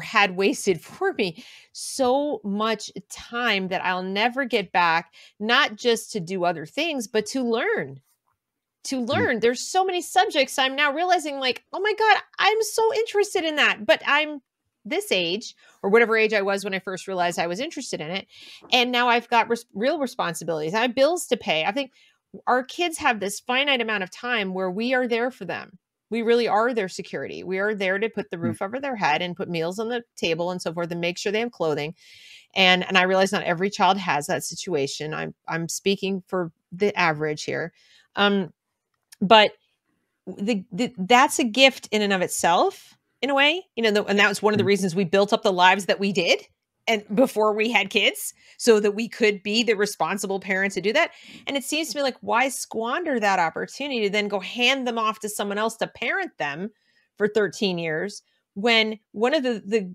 [SPEAKER 2] had wasted for me so much time that I'll never get back, not just to do other things, but to learn. There's so many subjects I'm now realizing, like, oh my God, I'm so interested in that, but I'm this age or whatever age I was when I first realized I was interested in it. And now I've got real responsibilities. I have bills to pay. I think our kids have this finite amount of time where we are there for them. We really are their security. We are there to put the roof over their head and put meals on the table and so forth, and make sure they have clothing. And I realize not every child has that situation. I'm speaking for the average here. But that's a gift in and of itself, in a way, and that was one of the reasons we built up the lives that we did, and before we had kids, so that we could be the responsible parents to do that. And it seems to me like, why squander that opportunity to then go hand them off to someone else to parent them for 13 years, when one of the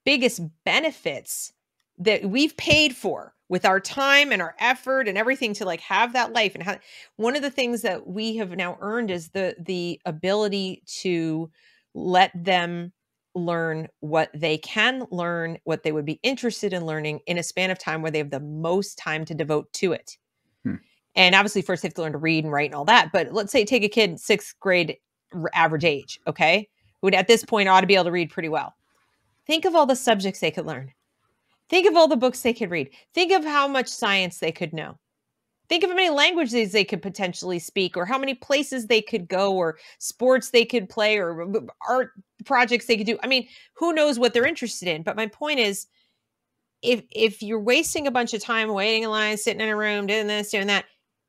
[SPEAKER 2] biggest benefits that we've paid for, with our time and our effort and everything to like have that life. And one of the things that we have now earned is the ability to let them learn what they can learn, what they would be interested in learning in a span of time where they have the most time to devote to it. And obviously first they have to learn to read and write and all that. But let's say take a kid 6th grade average age, okay, who would at this point ought to be able to read pretty well. Think of all the subjects they could learn. Think of all the books they could read. Think of how much science they could know. Think of how many languages they could potentially speak, or how many places they could go, or sports they could play, or art projects they could do. I mean, who knows what they're interested in? But my point is, if you're wasting a bunch of time waiting in line, sitting in a room, doing this, doing that,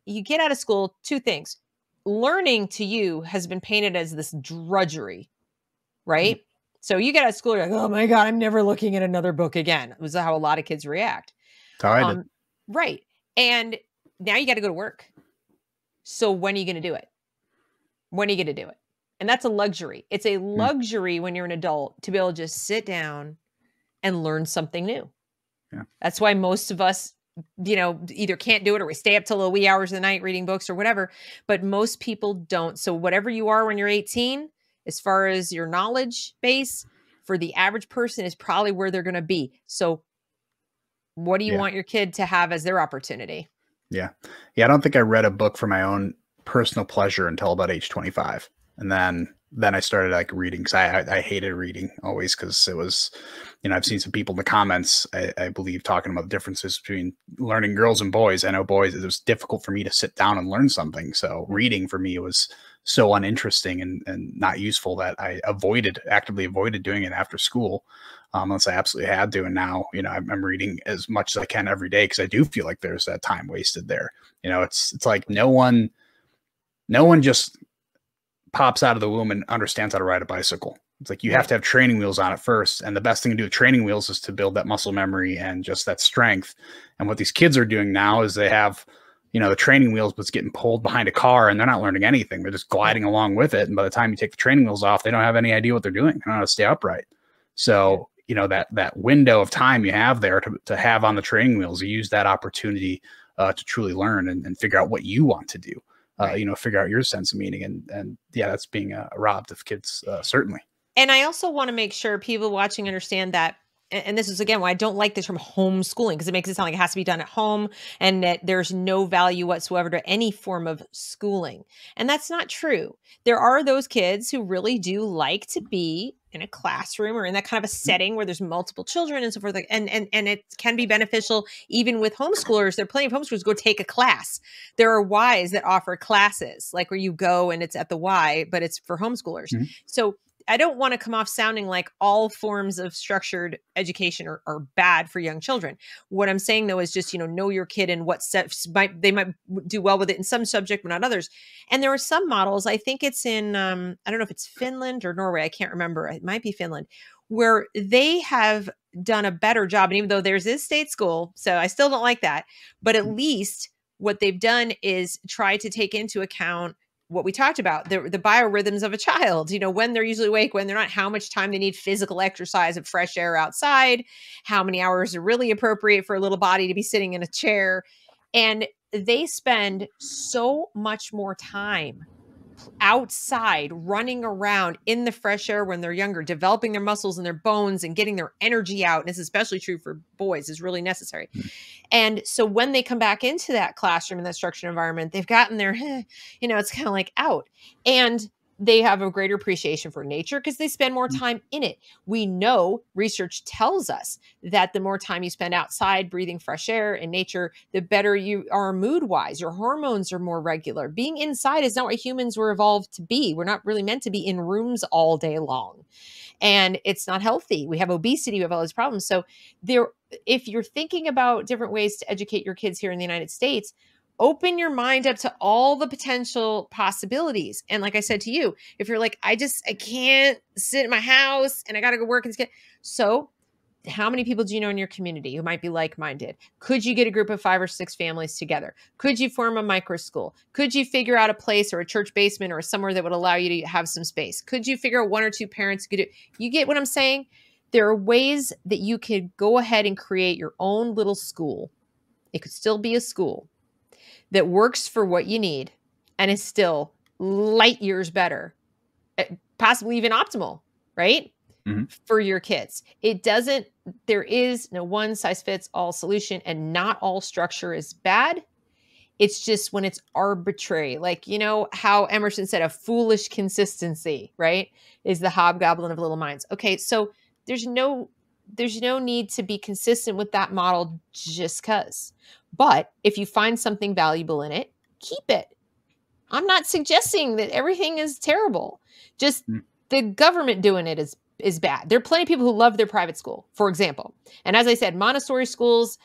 [SPEAKER 2] you get out of school, 2 things. Learning to you has been painted as this drudgery, right? Mm-hmm. So you get out of school, you're like, oh my God, I'm never looking at another book again. It was how a lot of kids react. Right. And now you got to go to work. So when are you going to do it? When are you going to do it? And that's a luxury. It's a luxury when you're an adult to be able to just sit down and learn something new. Yeah. That's why most of us, either can't do it or we stay up till the wee hours of the night reading books or whatever. But most people don't. So whatever you are when you're 18, as far as your knowledge base, for the average person is probably where they're going to be. So what do you want your kid to have as their opportunity?
[SPEAKER 1] Yeah. I don't think I read a book for my own personal pleasure until about age 25. And then I started like reading, because I hated reading always, because it was, I've seen some people in the comments, I believe, talking about the differences between learning girls and boys. I know boys, it was difficult for me to sit down and learn something. So reading for me was so uninteresting and not useful that I actively avoided doing it after school, unless I absolutely had to. And now, I'm reading as much as I can every day, because I do feel like there's that time wasted there. It's like no one just pops out of the womb and understands how to ride a bicycle. It's like you have to have training wheels on it first. And the best thing to do with training wheels is to build that muscle memory and just that strength. And what these kids are doing now is they have, the training wheels, but it's getting pulled behind a car, and they're not learning anything. They're just gliding along with it. And by the time you take the training wheels off, they don't have any idea what they're doing. They don't know how to stay upright. So, that window of time you have there to have on the training wheels, you use that opportunity to truly learn and figure out what you want to do. Figure out your sense of meaning. And that's being robbed of kids, certainly.
[SPEAKER 2] And I also want to make sure people watching understand that, and this is, again, why I don't like this term homeschooling, because it makes it sound like it has to be done at home and that there's no value whatsoever to any form of schooling. And that's not true. There are those kids who really do like to be in a classroom or in that kind of a setting where there's multiple children and so forth. And it can be beneficial even with homeschoolers. There are plenty of homeschoolers go take a class. There are Ys that offer classes, like where you go and it's at the Y, but it's for homeschoolers. Mm-hmm. So I don't want to come off sounding like all forms of structured education are bad for young children. What I'm saying, though, is just, know your kid and what steps they might do well with it in some subject, but not others. And there are some models, I think it's in, I don't know if it's Finland or Norway, I can't remember. It might be Finland, where they have done a better job. And even though there's this state school, so I still don't like that, but at least what they've done is try to take into account what we talked about, the biorhythms of a child, when they're usually awake, when they're not, how much time they need physical exercise and fresh air outside, how many hours are really appropriate for a little body to be sitting in a chair. And they spend so much more time outside, running around in the fresh air when they're younger, developing their muscles and their bones and getting their energy out. And it's especially true for boys, is really necessary. And so when they come back into that classroom in that structured environment, they've gotten their, it's kind of like out. And they have a greater appreciation for nature because they spend more time in it. We know, research tells us that the more time you spend outside breathing fresh air in nature, the better you are mood-wise. Your hormones are more regular. Being inside is not what humans were evolved to be. We're not really meant to be in rooms all day long. And it's not healthy. We have obesity, we have all these problems. So if you're thinking about different ways to educate your kids here in the United States, open your mind up to all the potential possibilities. And like I said to you, if you're like, I can't sit in my house and I got to go work and so how many people do you know in your community who might be like-minded? Could you get a group of 5 or 6 families together? Could you form a micro school? Could you figure out a place or a church basement or somewhere that would allow you to have some space? Could you figure out 1 or 2 parents who could do? You get what I'm saying? There are ways that you could go ahead and create your own little school It could still be a school that works for what you need and is still light years better, possibly even optimal, right?
[SPEAKER 1] Mm-hmm.
[SPEAKER 2] For your kids. There is no one size fits all solution, and not all structure is bad. It's just when it's arbitrary, like, you know, how Emerson said, a foolish consistency, right, is the hobgoblin of little minds. Okay. So there's no need to be consistent with that model just cause, but if you find something valuable in it, keep it. I'm not suggesting that everything is terrible. Just the government doing it is bad. There are plenty of people who love their private school, for example. And as I said, Montessori schools,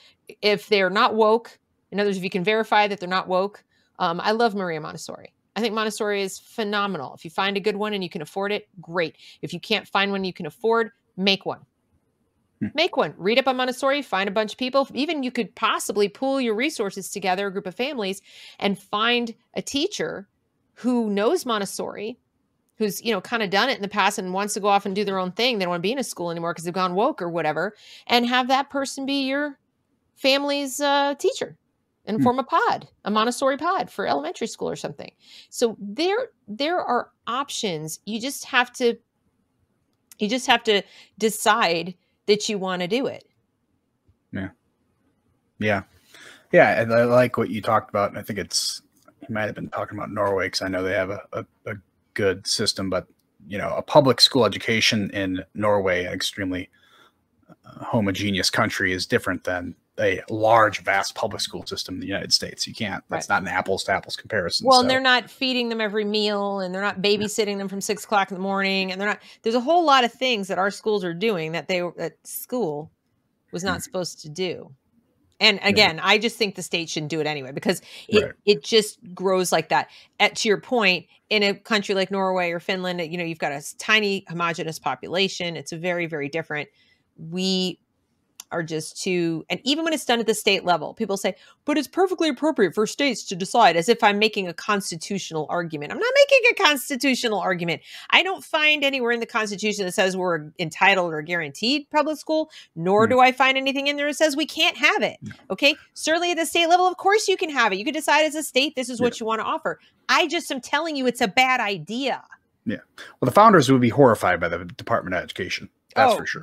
[SPEAKER 2] if they're not woke, in other words, if you can verify that they're not woke, I love Maria Montessori. I think Montessori is phenomenal. If you find a good one and you can afford it, great. If you can't find one you can afford, make one. Make one. Read up on Montessori, find a bunch of people. Even you could possibly pool your resources together, a group of families, and find a teacher who knows Montessori, who's, you know, kind of done it in the past and wants to go off and do their own thing. They don't want to be in a school anymore because they've gone woke or whatever, and have that person be your family's teacher and form a Montessori pod for elementary school or something. So there are options. You just have to decide that you want to do it.
[SPEAKER 1] Yeah. And I like what you talked about. And I think you might have been talking about Norway, because I know they have a good system, but, you know, a public school education in Norway, an extremely homogeneous country, is different than a large, vast public school system in the United States. You can't, that's not an apples to apples comparison.
[SPEAKER 2] Well, and they're not feeding them every meal, and they're not babysitting them from 6 o'clock in the morning. And there's a whole lot of things that our schools are doing that school was not supposed to do. And again, I just think the state shouldn't do it anyway, because it just grows like that. To your point, in a country like Norway or Finland, you know, you've got a tiny homogenous population. It's very, very different. We are just too, and even when it's done at the state level, people say, but it's perfectly appropriate for states to decide, as if I'm making a constitutional argument. I'm not making a constitutional argument. I don't find anywhere in the Constitution that says we're entitled or guaranteed public school, nor do I find anything in there that says we can't have it. Okay. Certainly at the state level, of course you can have it. You can decide as a state, this is what you want to offer. I just am telling you it's a bad idea. Yeah.
[SPEAKER 1] Well, the founders would be horrified by the Department of Education. That's for sure.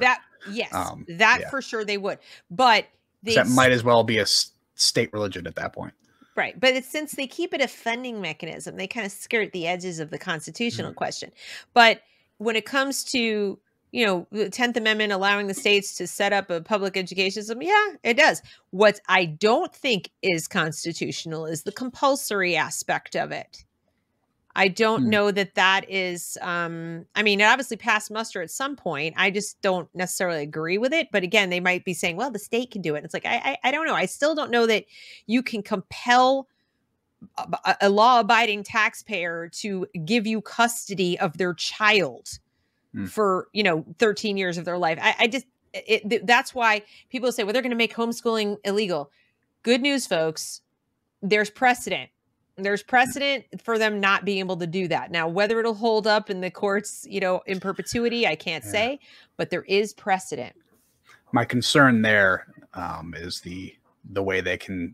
[SPEAKER 2] Yes, for sure they would. But
[SPEAKER 1] that might as well be a state religion at that point.
[SPEAKER 2] Right. But since they keep it a funding mechanism, they kind of skirt the edges of the constitutional question. But when it comes to, you know, the 10th Amendment allowing the states to set up a public education system, yeah, it does. What I don't think is constitutional is the compulsory aspect of it. I don't know that is, I mean, it obviously passed muster at some point. I just don't necessarily agree with it. But again, they might be saying, well, the state can do it. It's like, I don't know. I still don't know that you can compel a law-abiding taxpayer to give you custody of their child for, you know, 13 years of their life. That's why people say, well, they're going to make homeschooling illegal. Good news, folks. There's precedent. There's precedent for them not being able to do that. Now, whether it'll hold up in the courts, you know, in perpetuity, I can't say, but there is precedent.
[SPEAKER 1] My concern there is the way they can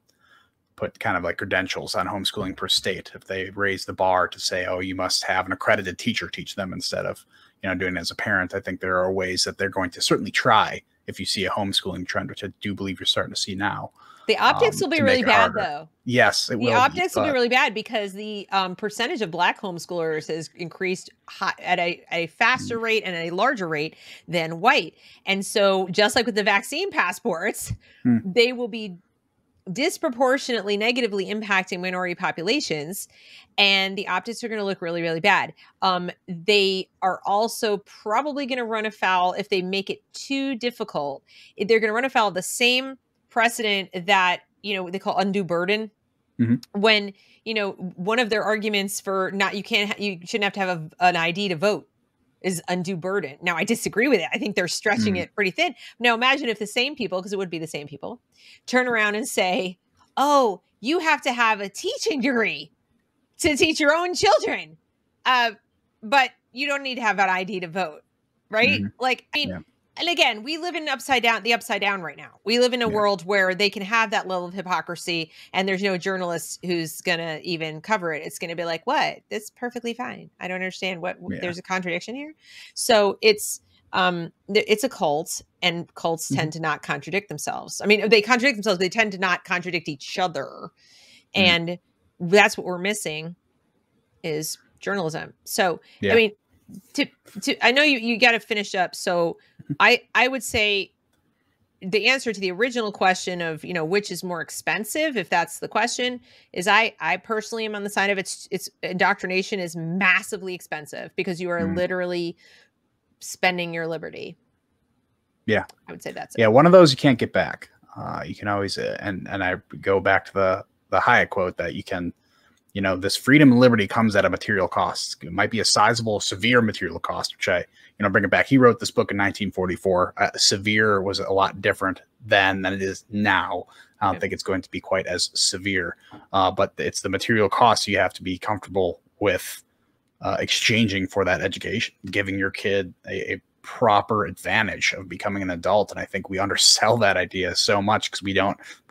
[SPEAKER 1] put kind of like credentials on homeschooling per state. If they raise the bar to say, oh, you must have an accredited teacher teach them instead of, you know, doing it as a parent, I think there are ways that they're going to certainly try if you see a homeschooling trend, which I do believe you're starting to see now.
[SPEAKER 2] The optics will be really bad, though.
[SPEAKER 1] Yes, it will.
[SPEAKER 2] The optics will be really bad because the percentage of Black homeschoolers has increased at a faster rate and a larger rate than white. And so just like with the vaccine passports, they will be disproportionately negatively impacting minority populations, and the optics are going to look really, really bad. They are also probably going to run afoul, if they make it too difficult, they're going to run afoul of the same precedent that, you know, they call undue burden. When, you know, one of their arguments for you shouldn't have to have an ID to vote is undue burden. Now, I disagree with it. I think they're stretching it pretty thin. Now, imagine if the same people, because it would be the same people, turn around and say, oh, you have to have a teaching degree to teach your own children. But you don't need to have an ID to vote, right? Like, I mean, And again, we live in the upside down right now. We live in a world where they can have that level of hypocrisy, and there's no journalist who's going to even cover it. It's going to be like, what? That's perfectly fine. I don't understand what there's a contradiction here. So it's a cult, and cults tend to not contradict themselves. I mean, they contradict themselves. They tend to not contradict each other. And that's what we're missing is journalism. So, I mean, I know you got to finish up. So I would say the answer to the original question of, which is more expensive, if that's the question, is I personally am on the side of it's indoctrination is massively expensive because you are literally spending your liberty.
[SPEAKER 1] Yeah.
[SPEAKER 2] I would say that's
[SPEAKER 1] it. Yeah. One of those you can't get back. You can always, and I go back to the Hayek quote that you can, this freedom and liberty comes at a material cost. It might be a sizable, severe material cost, which I, bring it back. He wrote this book in 1944. Severe was a lot different then than it is now. I don't think it's going to be quite as severe, but it's the material cost you have to be comfortable with exchanging for that education, giving your kid a proper advantage of becoming an adult. And I think we undersell that idea so much because we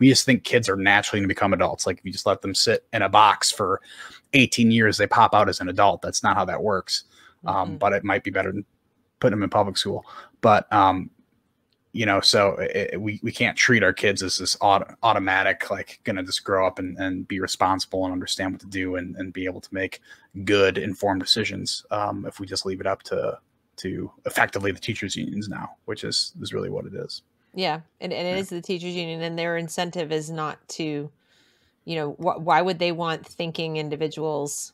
[SPEAKER 1] just think kids are naturally going to become adults. Like if you just let them sit in a box for 18 years, they pop out as an adult. That's not how that works. But it might be better than putting them in public school. But, so we can't treat our kids as this automatic, like going to just grow up and be responsible and understand what to do and be able to make good informed decisions. If we just leave it up to effectively the teachers unions now, which is really what it is.
[SPEAKER 2] Yeah. And it is the teachers union, and their incentive is not to, why would they want thinking individuals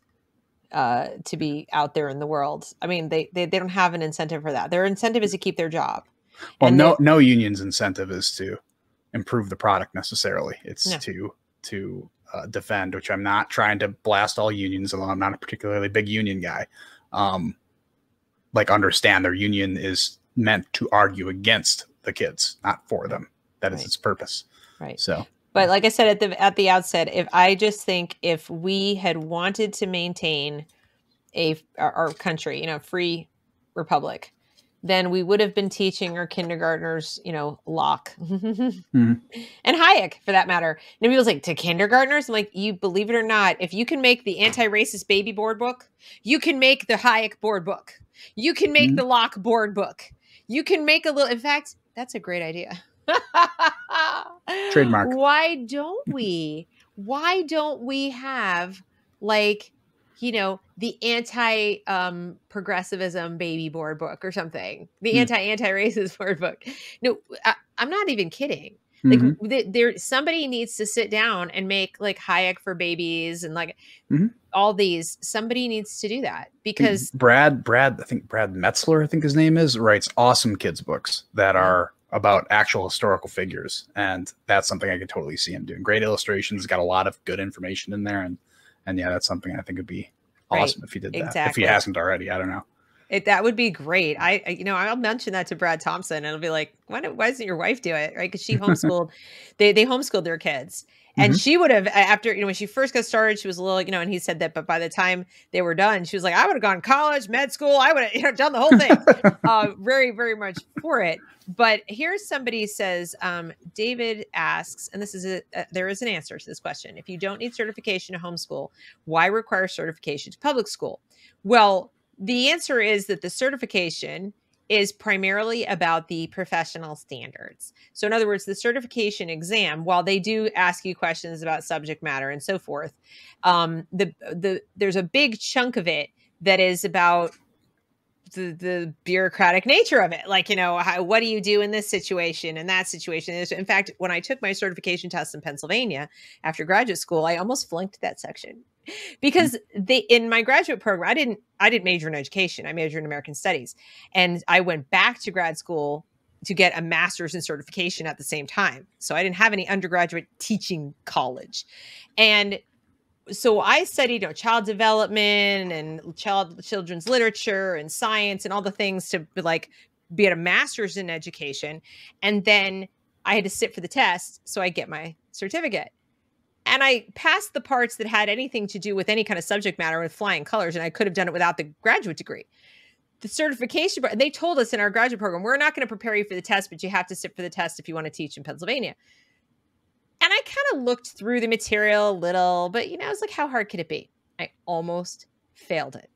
[SPEAKER 2] to be out there in the world? I mean, they don't have an incentive for that. Their incentive is to keep their job.
[SPEAKER 1] Well, no union's incentive is to improve the product necessarily. It's to defend, which I'm not trying to blast all unions, although I'm not a particularly big union guy. Understand their union is meant to argue against the kids, not for them. That is its purpose.
[SPEAKER 2] Right.
[SPEAKER 1] So,
[SPEAKER 2] but like I said at the outset, if we had wanted to maintain our country, free republic, then we would have been teaching our kindergartners, Locke and Hayek for that matter. And people's like, to kindergartners? I'm like, you believe it or not, if you can make the anti-racist baby board book, you can make the Hayek board book. You can make the Locke board book. You can make in fact, that's a great idea.
[SPEAKER 1] Trademark.
[SPEAKER 2] Why don't we have the anti-progressivism baby board book or something, the anti-racist board book? No, I'm not even kidding. Like somebody needs to sit down and make like Hayek for babies and like all these. Somebody needs to do that because
[SPEAKER 1] Brad, I think Brad Metzler, I think his name is, writes awesome kids books that are about actual historical figures, and that's something I could totally see him doing. Great illustrations, got a lot of good information in there, and yeah, that's something I think would be awesome if he did that. Exactly. If he hasn't already, I don't know.
[SPEAKER 2] That would be great. I'll mention that to Brad Thompson, and it'll be like, why doesn't your wife do it? Right? Because she homeschooled, they homeschooled their kids. And she would have, after, when she first got started, she was a little, and he said that, but by the time they were done, she was like, I would have gone to college, med school. I would have done the whole thing. Very, very much for it. But here's somebody says, David asks, and this is there is an answer to this question. If you don't need certification to homeschool, why require certification to public school? Well, the answer is that the certification is primarily about the professional standards. So in other words, the certification exam, while they do ask you questions about subject matter and so forth, there's a big chunk of it that is about the bureaucratic nature of it. Like, what do you do in this situation and that situation? In fact, when I took my certification test in Pennsylvania after graduate school, I almost flunked that section. Because in my graduate program, I didn't major in education. I majored in American studies, and I went back to grad school to get a master's in certification at the same time. So I didn't have any undergraduate teaching college. And so I studied, child development and children's literature and science and all the things to be at a master's in education. And then I had to sit for the test so I get my certificate. And I passed the parts that had anything to do with any kind of subject matter with flying colors. And I could have done it without the graduate degree. the certification, they told us in our graduate program, we're not going to prepare you for the test, but you have to sit for the test if you want to teach in Pennsylvania. And I kind of looked through the material a little, but I was like, how hard could it be? I almost failed it.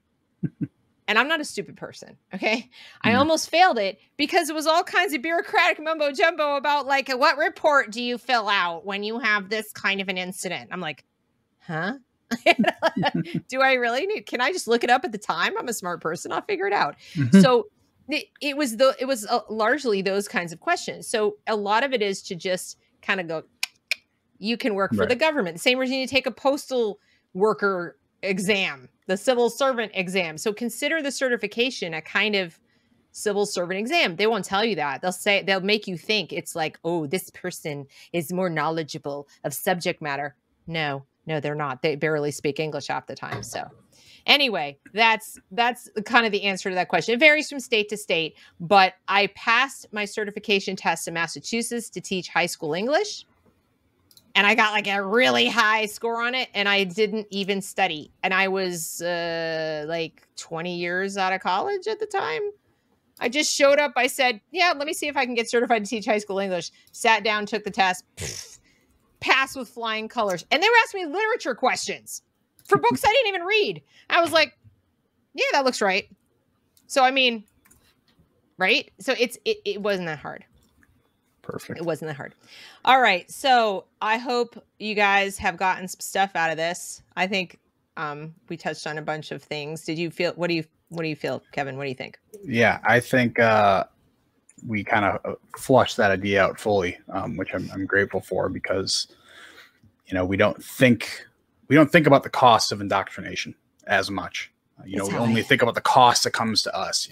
[SPEAKER 2] And I'm not a stupid person, okay? I almost failed it because it was all kinds of bureaucratic mumbo jumbo about like, what report do you fill out when you have this kind of an incident? I'm like, huh? Do I really need? Can I just look it up at the time? I'm a smart person. I'll figure it out. So it was largely those kinds of questions. So a lot of it is to just kind of go, you can work for the government. The same reason you take a postal worker exam, the civil servant exam. So consider the certification a kind of civil servant exam. They won't tell you that. They'll make you think it's like, oh, this person is more knowledgeable of subject matter. No, they're not. They barely speak English half the time. So anyway, that's kind of the answer to that question. It varies from state to state, but I passed my certification test in Massachusetts to teach high school English. And I got like a really high score on it, and I didn't even study. And I was like 20 years out of college at the time. I just showed up. I said, yeah, let me see if I can get certified to teach high school English. Sat down, took the test, passed with flying colors. And they were asking me literature questions for books I didn't even read. I was like, yeah, that looks right. So, I mean, right? So it wasn't that hard.
[SPEAKER 1] Perfect.
[SPEAKER 2] It wasn't that hard. All right. So I hope you guys have gotten some stuff out of this. I think we touched on a bunch of things. Did you feel, what do you feel, Kevin? What do you think?
[SPEAKER 1] Yeah, I think we kind of flushed that idea out fully, which I'm grateful for, because, we don't think about the cost of indoctrination as much. We only think about the cost that comes to us,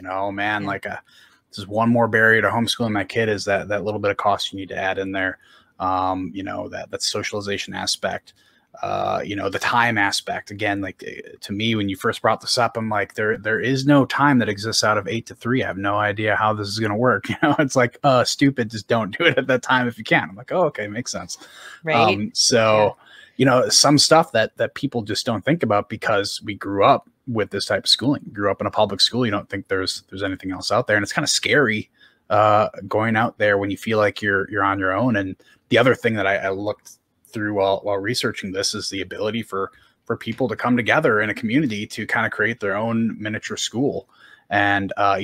[SPEAKER 1] this is one more barrier to homeschooling my kid, is that little bit of cost you need to add in there. That socialization aspect, the time aspect. Again, like to me, when you first brought this up, I'm like, there is no time that exists out of 8 to 3. I have no idea how this is going to work. It's like, stupid. Just don't do it at that time if you can. I'm like, oh, okay. Makes sense.
[SPEAKER 2] Right.
[SPEAKER 1] Some stuff that people just don't think about because we grew up with this type of schooling. Grew up in a public school. You don't think there's anything else out there. And it's kind of scary going out there when you feel like you're on your own. And the other thing that I looked through while researching this is the ability for people to come together in a community to kind of create their own miniature school. And, I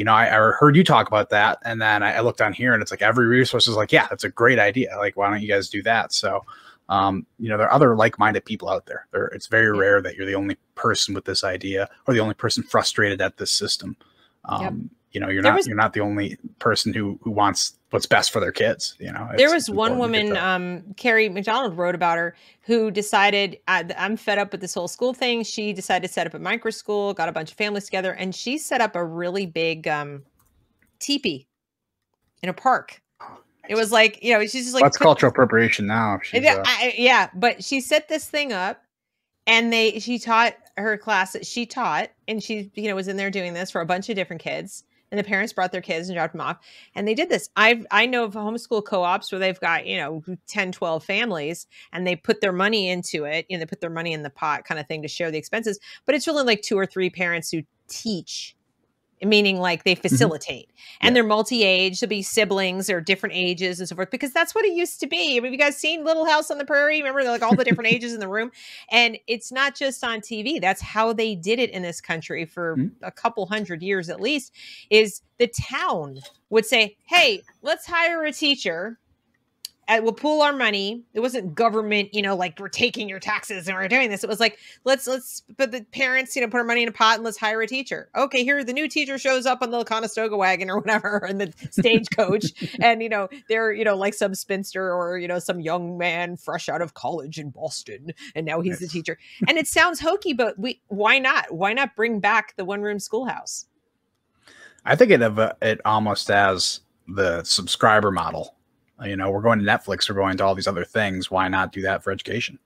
[SPEAKER 1] heard you talk about that. And then I looked on here, and it's like every resource is like, yeah, that's a great idea. Like, why don't you guys do that? So, there are other like-minded people out there. It's very rare that you're the only person with this idea or the only person frustrated at this system. You're not the only person who wants what's best for their kids.
[SPEAKER 2] There was one woman, Carrie McDonald wrote about her, who decided, I'm fed up with this whole school thing. She decided to set up a micro school, got a bunch of families together, and she set up a really big teepee in a park. It was like, she's just like,
[SPEAKER 1] that's cultural appropriation now.
[SPEAKER 2] But she set this thing up, and she taught her class that she taught, and she, was in there doing this for a bunch of different kids, and the parents brought their kids and dropped them off, and they did this. I know of homeschool co-ops where they've got, 10, 12 families, and they put their money into it, they put their money in the pot kind of thing to share the expenses, but it's really like 2 or 3 parents who teach, meaning like they facilitate, and they're multi-age. There'll be siblings or different ages and so forth, because that's what it used to be. Have you guys seen Little House on the Prairie? Remember, like all the different ages in the room, and it's not just on TV. That's how they did it in this country for a couple hundred years at least. Is the town would say, "Hey, let's hire a teacher. We'll pool our money." It wasn't government, like we're taking your taxes and we're doing this. It was like, let's put the parents, put our money in a pot and let's hire a teacher. Okay, here the new teacher shows up on the Conestoga wagon or whatever, and the stagecoach, and they're like some spinster or some young man fresh out of college in Boston, and now he's the teacher. And it sounds hokey, but why not? Why not bring back the one-room schoolhouse?
[SPEAKER 1] I think it almost as the subscriber model. We're going to Netflix, we're going to all these other things. Why not do that for education?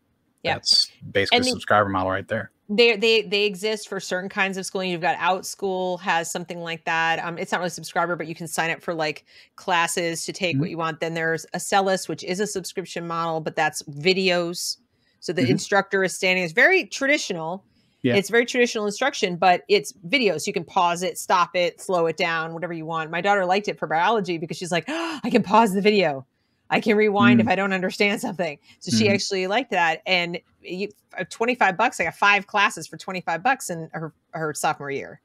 [SPEAKER 1] Yeah. That's basically a subscriber model right there.
[SPEAKER 2] They exist for certain kinds of schooling. You've got OutSchool has something like that. It's not really subscriber, but you can sign up for like classes to take what you want. Then there's Acellus, which is a subscription model, but that's videos. So the instructor is standing. It's very traditional.
[SPEAKER 1] Yeah.
[SPEAKER 2] It's very traditional instruction, but it's videos. So you can pause it, stop it, slow it down, whatever you want. My daughter liked it for biology because she's like, oh, I can pause the video. I can rewind if I don't understand something. So she actually liked that. And $25, I got 5 classes for $25 in her sophomore year.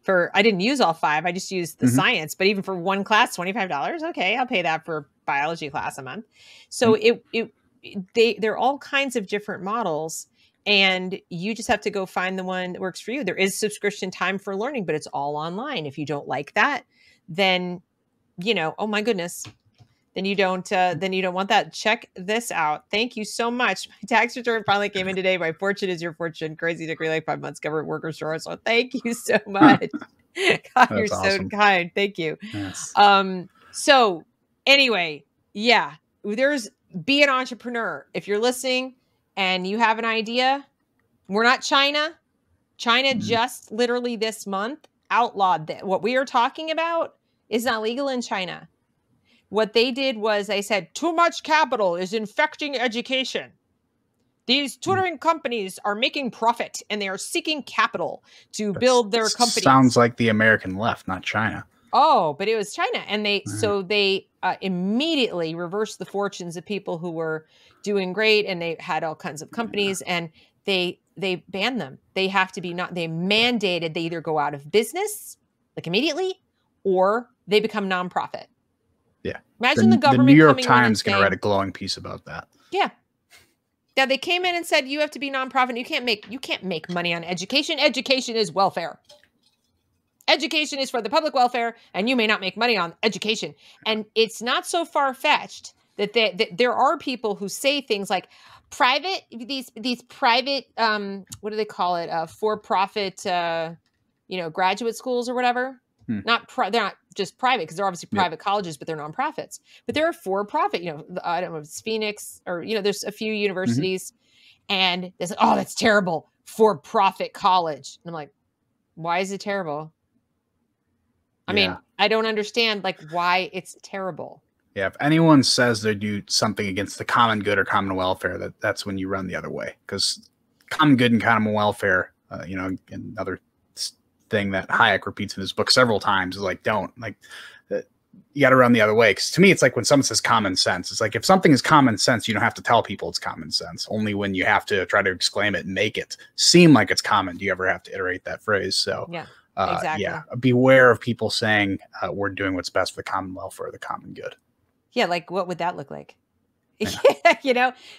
[SPEAKER 2] I didn't use all 5. I just used the science, but even for one class, $25. Okay. I'll pay that for biology class a month. So they're all kinds of different models, and you just have to go find the one that works for you. There is subscription time for learning, but it's all online. If you don't like that, then, oh my goodness, then you don't want that. Check this out. Thank you so much. My tax return finally came in today. My fortune is your fortune. Crazy to agree like 5 months government worker store. So thank you so much. God, you're awesome. So kind. Thank you.
[SPEAKER 1] Yes.
[SPEAKER 2] So anyway, yeah, be an entrepreneur. If you're listening and you have an idea, we're not China. China just literally this month outlawed that. What we are talking about is not legal in China. What they did was they said, too much capital is infecting education. These tutoring companies are making profit and they are seeking capital to build their companies.
[SPEAKER 1] Sounds like the American left, not China.
[SPEAKER 2] Oh, but it was China. And they immediately reversed the fortunes of people who were doing great, and they had all kinds of companies, and they banned them. They have to be they mandated they either go out of business like immediately, or they become nonprofit.
[SPEAKER 1] Yeah.
[SPEAKER 2] Imagine the government.
[SPEAKER 1] The New York Times is going to write a glowing piece about that.
[SPEAKER 2] Yeah. Yeah. They came in and said, you have to be nonprofit. You can't make money on education. Education is welfare. Education is for the public welfare, and you may not make money on education. And it's not so far-fetched that there are people who say things like these private, what do they call it? For-profit, graduate schools or whatever. They're not just private, because they're obviously private colleges, but they're nonprofits. But they're for-profit. I don't know if it's Phoenix or there's a few universities, and they say, "Oh, that's terrible, for-profit college." And I'm like, "Why is it terrible?" I mean, I don't understand why it's terrible.
[SPEAKER 1] Yeah, if anyone says they do something against the common good or common welfare, that's when you run the other way, because common good and common welfare, another thing that Hayek repeats in his book several times is you got to run the other way. Because to me, it's like when someone says common sense, it's like if something is common sense, you don't have to tell people it's common sense. Only when you have to try to exclaim it and make it seem like it's common do you ever have to iterate that phrase. So
[SPEAKER 2] exactly.
[SPEAKER 1] Beware of people saying we're doing what's best for the common welfare or the common good.
[SPEAKER 2] Yeah, what would that look like?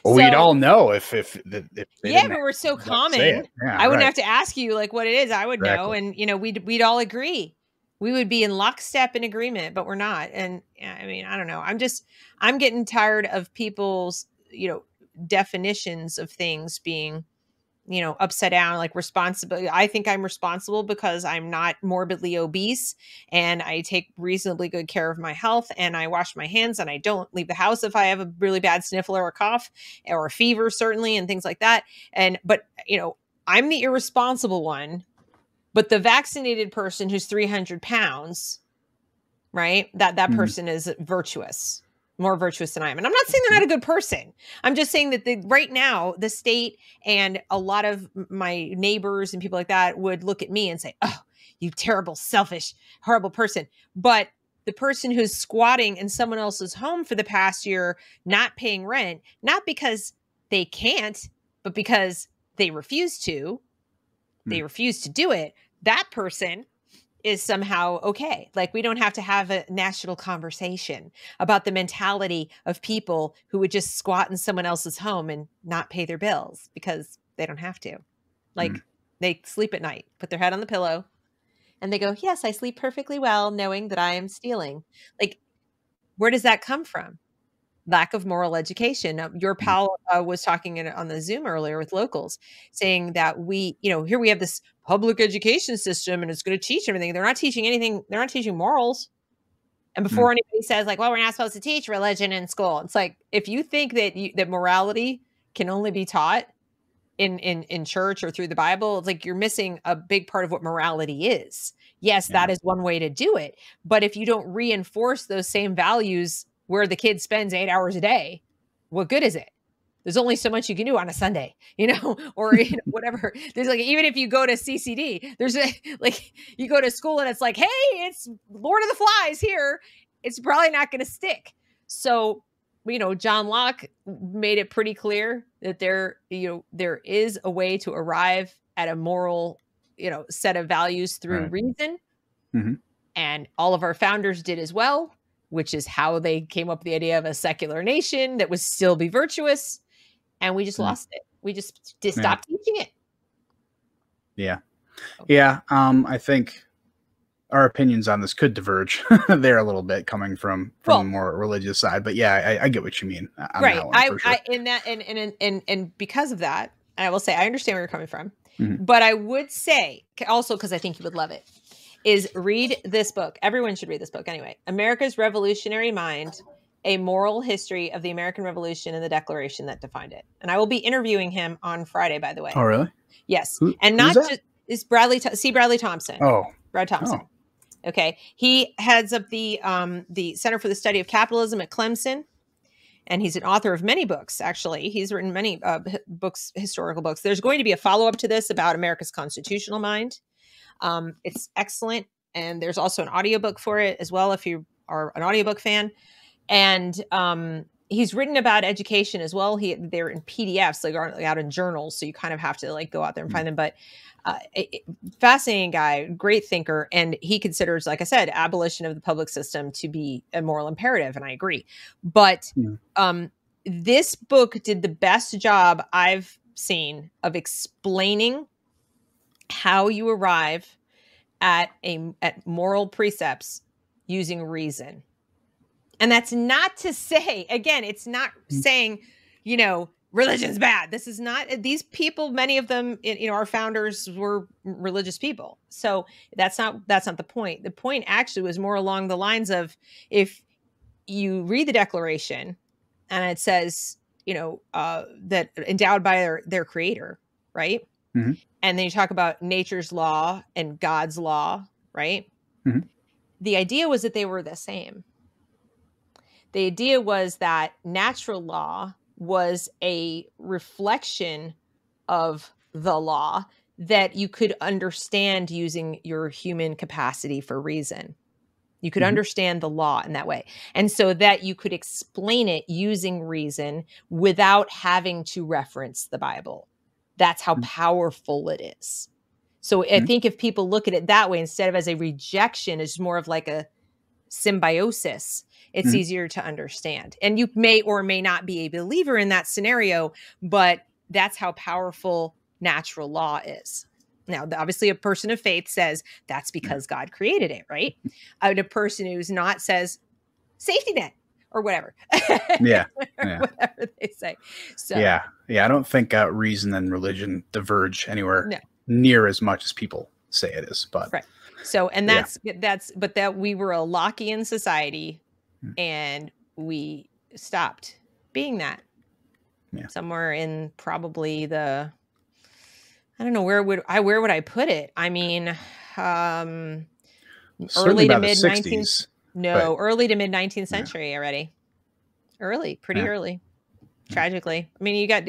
[SPEAKER 1] Well, we'd all know if but
[SPEAKER 2] we're so common. I wouldn't have to ask you what it is. I would know, and we'd all agree. We would be in lockstep in agreement, but we're not. And I mean, I don't know. I'm getting tired of people's definitions of things being upside down, responsibility. I think I'm responsible because I'm not morbidly obese, and I take reasonably good care of my health, and I wash my hands, and I don't leave the house if I have a really bad sniffle or a cough or a fever, certainly, and things like that. But I'm the irresponsible one, but the vaccinated person who's 300 pounds, right? That person is virtuous. More virtuous than I am. And I'm not saying they're not a good person. I'm just saying that right now, the state and a lot of my neighbors and people like that would look at me and say, "Oh, you terrible, selfish, horrible person." But the person who's squatting in someone else's home for the past year, not paying rent, not because they can't, but because they refuse to, they refuse to do it. That person is somehow okay. We don't have to have a national conversation about the mentality of people who would just squat in someone else's home and not pay their bills because they don't have to. They sleep at night, put their head on the pillow, and they go, "Yes, I sleep perfectly well, knowing that I am stealing." Where does that come from? Lack of moral education. Your pal was talking on the Zoom earlier with locals, saying that here we have this public education system and it's going to teach everything. They're not teaching anything. They're not teaching morals. And before anybody says well, we're not supposed to teach religion in school. It's if you think that morality can only be taught in church or through the Bible, it's you're missing a big part of what morality is. Yes, that is one way to do it. But if you don't reinforce those same values where the kid spends 8 hours a day, what good is it? There's only so much you can do on a Sunday, or whatever. There's like, even if you go to CCD, there's like, you go to school and it's like, hey, it's Lord of the Flies here. It's probably not going to stick. So, John Locke made it pretty clear that there is a way to arrive at a moral, set of values through reason.
[SPEAKER 1] Mm-hmm.
[SPEAKER 2] And all of our founders did as well, which is how they came up with the idea of a secular nation that would still be virtuous. And we just lost it. We just stopped teaching it.
[SPEAKER 1] Yeah. Yeah. I think our opinions on this could diverge there a little bit, coming from the more religious side. But yeah, I get what you mean. On that one, for sure.
[SPEAKER 2] And because of that, I will say, I understand where you're coming from, but I would say also, because I think you would love it, is read this book. Everyone should read this book anyway. America's Revolutionary Mind, A Moral History of the American Revolution and the Declaration that Defined It. And I will be interviewing him on Friday, by the way.
[SPEAKER 1] Oh, really?
[SPEAKER 2] Yes. And not just, it's Bradley Thompson.
[SPEAKER 1] Oh.
[SPEAKER 2] Brad Thompson. Oh. Okay. He heads up the Center for the Study of Capitalism at Clemson. And he's an author of many books, actually. He's written many books, historical books. There's going to be a follow-up to this about America's constitutional mind. It's excellent. And there's also an audiobook for it as well, if you are an audiobook fan. And he's written about education as well. They're in PDFs, they are out in journals. So you kind of have to like go out there and find them. But fascinating guy, great thinker. And he considers, like I said, abolition of the public system to be a moral imperative. And I agree. But this book did the best job I've seen of explaining how you arrive at moral precepts using reason. And that's not to say, again, it's not saying, religion's bad. This is not, these people, many of them, our founders were religious people. So that's not the point. The point actually was more along the lines of, if you read the Declaration and it says, that endowed by their creator, right?
[SPEAKER 1] Mm-hmm.
[SPEAKER 2] And then you talk about nature's law and God's law, right?
[SPEAKER 1] Mm-hmm.
[SPEAKER 2] The idea was that they were the same. The idea was that natural law was a reflection of the law that you could understand using your human capacity for reason. You could understand the law in that way. And so that you could explain it using reason without having to reference the Bible. That's how powerful it is. So I think if people look at it that way, instead of as a rejection, it's more of like a symbiosis. It's easier to understand. And you may or may not be a believer in that scenario, but that's how powerful natural law is. Now, obviously, a person of faith says that's because God created it, right? And a person who's not says safety net or whatever.
[SPEAKER 1] Yeah.
[SPEAKER 2] Whatever they say. So
[SPEAKER 1] yeah. I don't think reason and religion diverge anywhere near as much as people say it is. But
[SPEAKER 2] right. So, and but that we were a Lockean society, and we stopped being that. Yeah. Somewhere in probably I don't know, where would I put it? I mean, early to mid 19th. No, early to mid 19th century already. Pretty early. Tragically. I mean, you got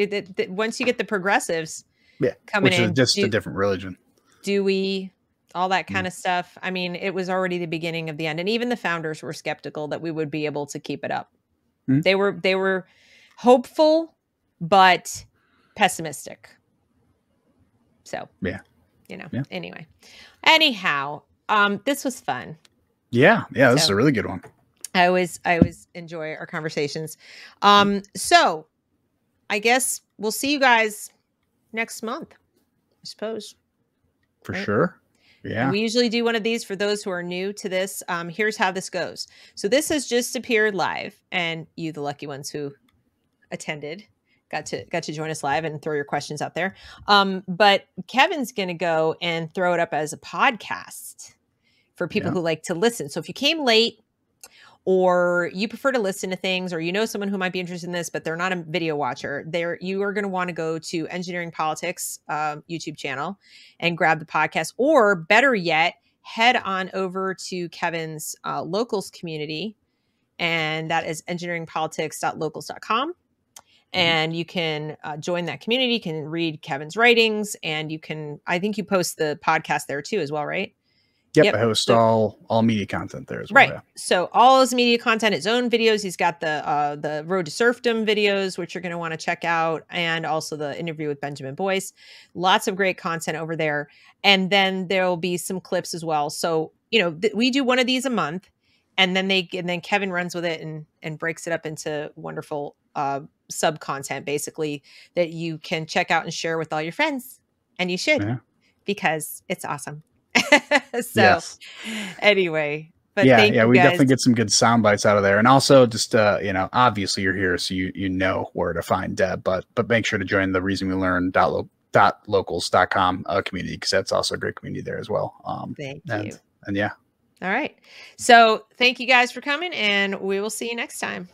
[SPEAKER 2] once you get the progressives coming in,
[SPEAKER 1] which is just a different religion.
[SPEAKER 2] Dewey, all that kind of stuff. I mean, it was already the beginning of the end. And even the founders were skeptical that we would be able to keep it up. They were hopeful, but pessimistic. So, anyway, anyhow, this was fun.
[SPEAKER 1] Yeah. This is a really good one.
[SPEAKER 2] I always enjoy our conversations. So I guess we'll see you guys next month, I suppose.
[SPEAKER 1] For sure. Yeah.
[SPEAKER 2] We usually do one of these for those who are new to this. Here's how this goes. So this has just appeared live, and you, the lucky ones who attended, got to join us live and throw your questions out there. But Kevin's going to go and throw it up as a podcast for people who like to listen. So if you came late, or you prefer to listen to things, or someone who might be interested in this, but they're not a video watcher, you are going to want to go to Engineering Politics YouTube channel and grab the podcast, or better yet, head on over to Kevin's locals community, and that is engineeringpolitics.locals.com. and you can join that community. You can read Kevin's writings, and I think you post the podcast there too as well, right?
[SPEAKER 1] Yep, I host all media content there as well.
[SPEAKER 2] Right. Yeah. So all his media content, his own videos. He's got the Road to Serfdom videos, which you're going to want to check out, and also the interview with Benjamin Boyce. Lots of great content over there. And then there'll be some clips as well. So, we do one of these a month, and then Kevin runs with it and breaks it up into wonderful sub content, basically, that you can check out and share with all your friends. And you should, because it's awesome. Anyway, but thank you
[SPEAKER 1] we
[SPEAKER 2] guys.
[SPEAKER 1] definitely get some good sound bites out of there. And also just, obviously you're here, so you know where to find Deb, but make sure to join the Reason We Learn .locals.com community, because that's also a great community there as well.
[SPEAKER 2] Thank you.
[SPEAKER 1] And yeah.
[SPEAKER 2] All right. So thank you guys for coming, and we will see you next time.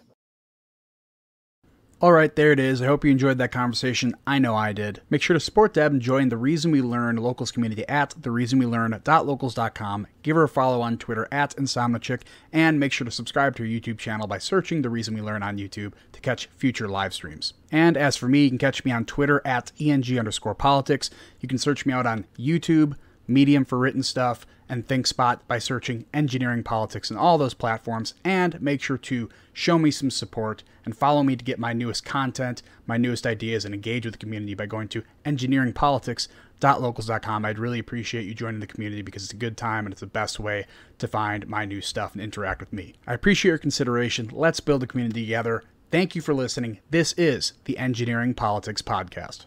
[SPEAKER 1] All right, there it is. I hope you enjoyed that conversation. I know I did. Make sure to support Deb and join the Reason We Learn Locals community at thereasonwelearn.locals.com. Give her a follow on Twitter at InsomniaChick, and make sure to subscribe to her YouTube channel by searching The Reason We Learn on YouTube to catch future live streams. And as for me, you can catch me on Twitter at ENG_politics. You can search me out on YouTube, Medium for written stuff, and ThinkSpot by searching Engineering Politics in all those platforms. And make sure to show me some support and follow me to get my newest content, my newest ideas, and engage with the community by going to engineeringpolitics.locals.com. I'd really appreciate you joining the community, because it's a good time and it's the best way to find my new stuff and interact with me. I appreciate your consideration. Let's build a community together. Thank you for listening. This is the Engineering Politics Podcast.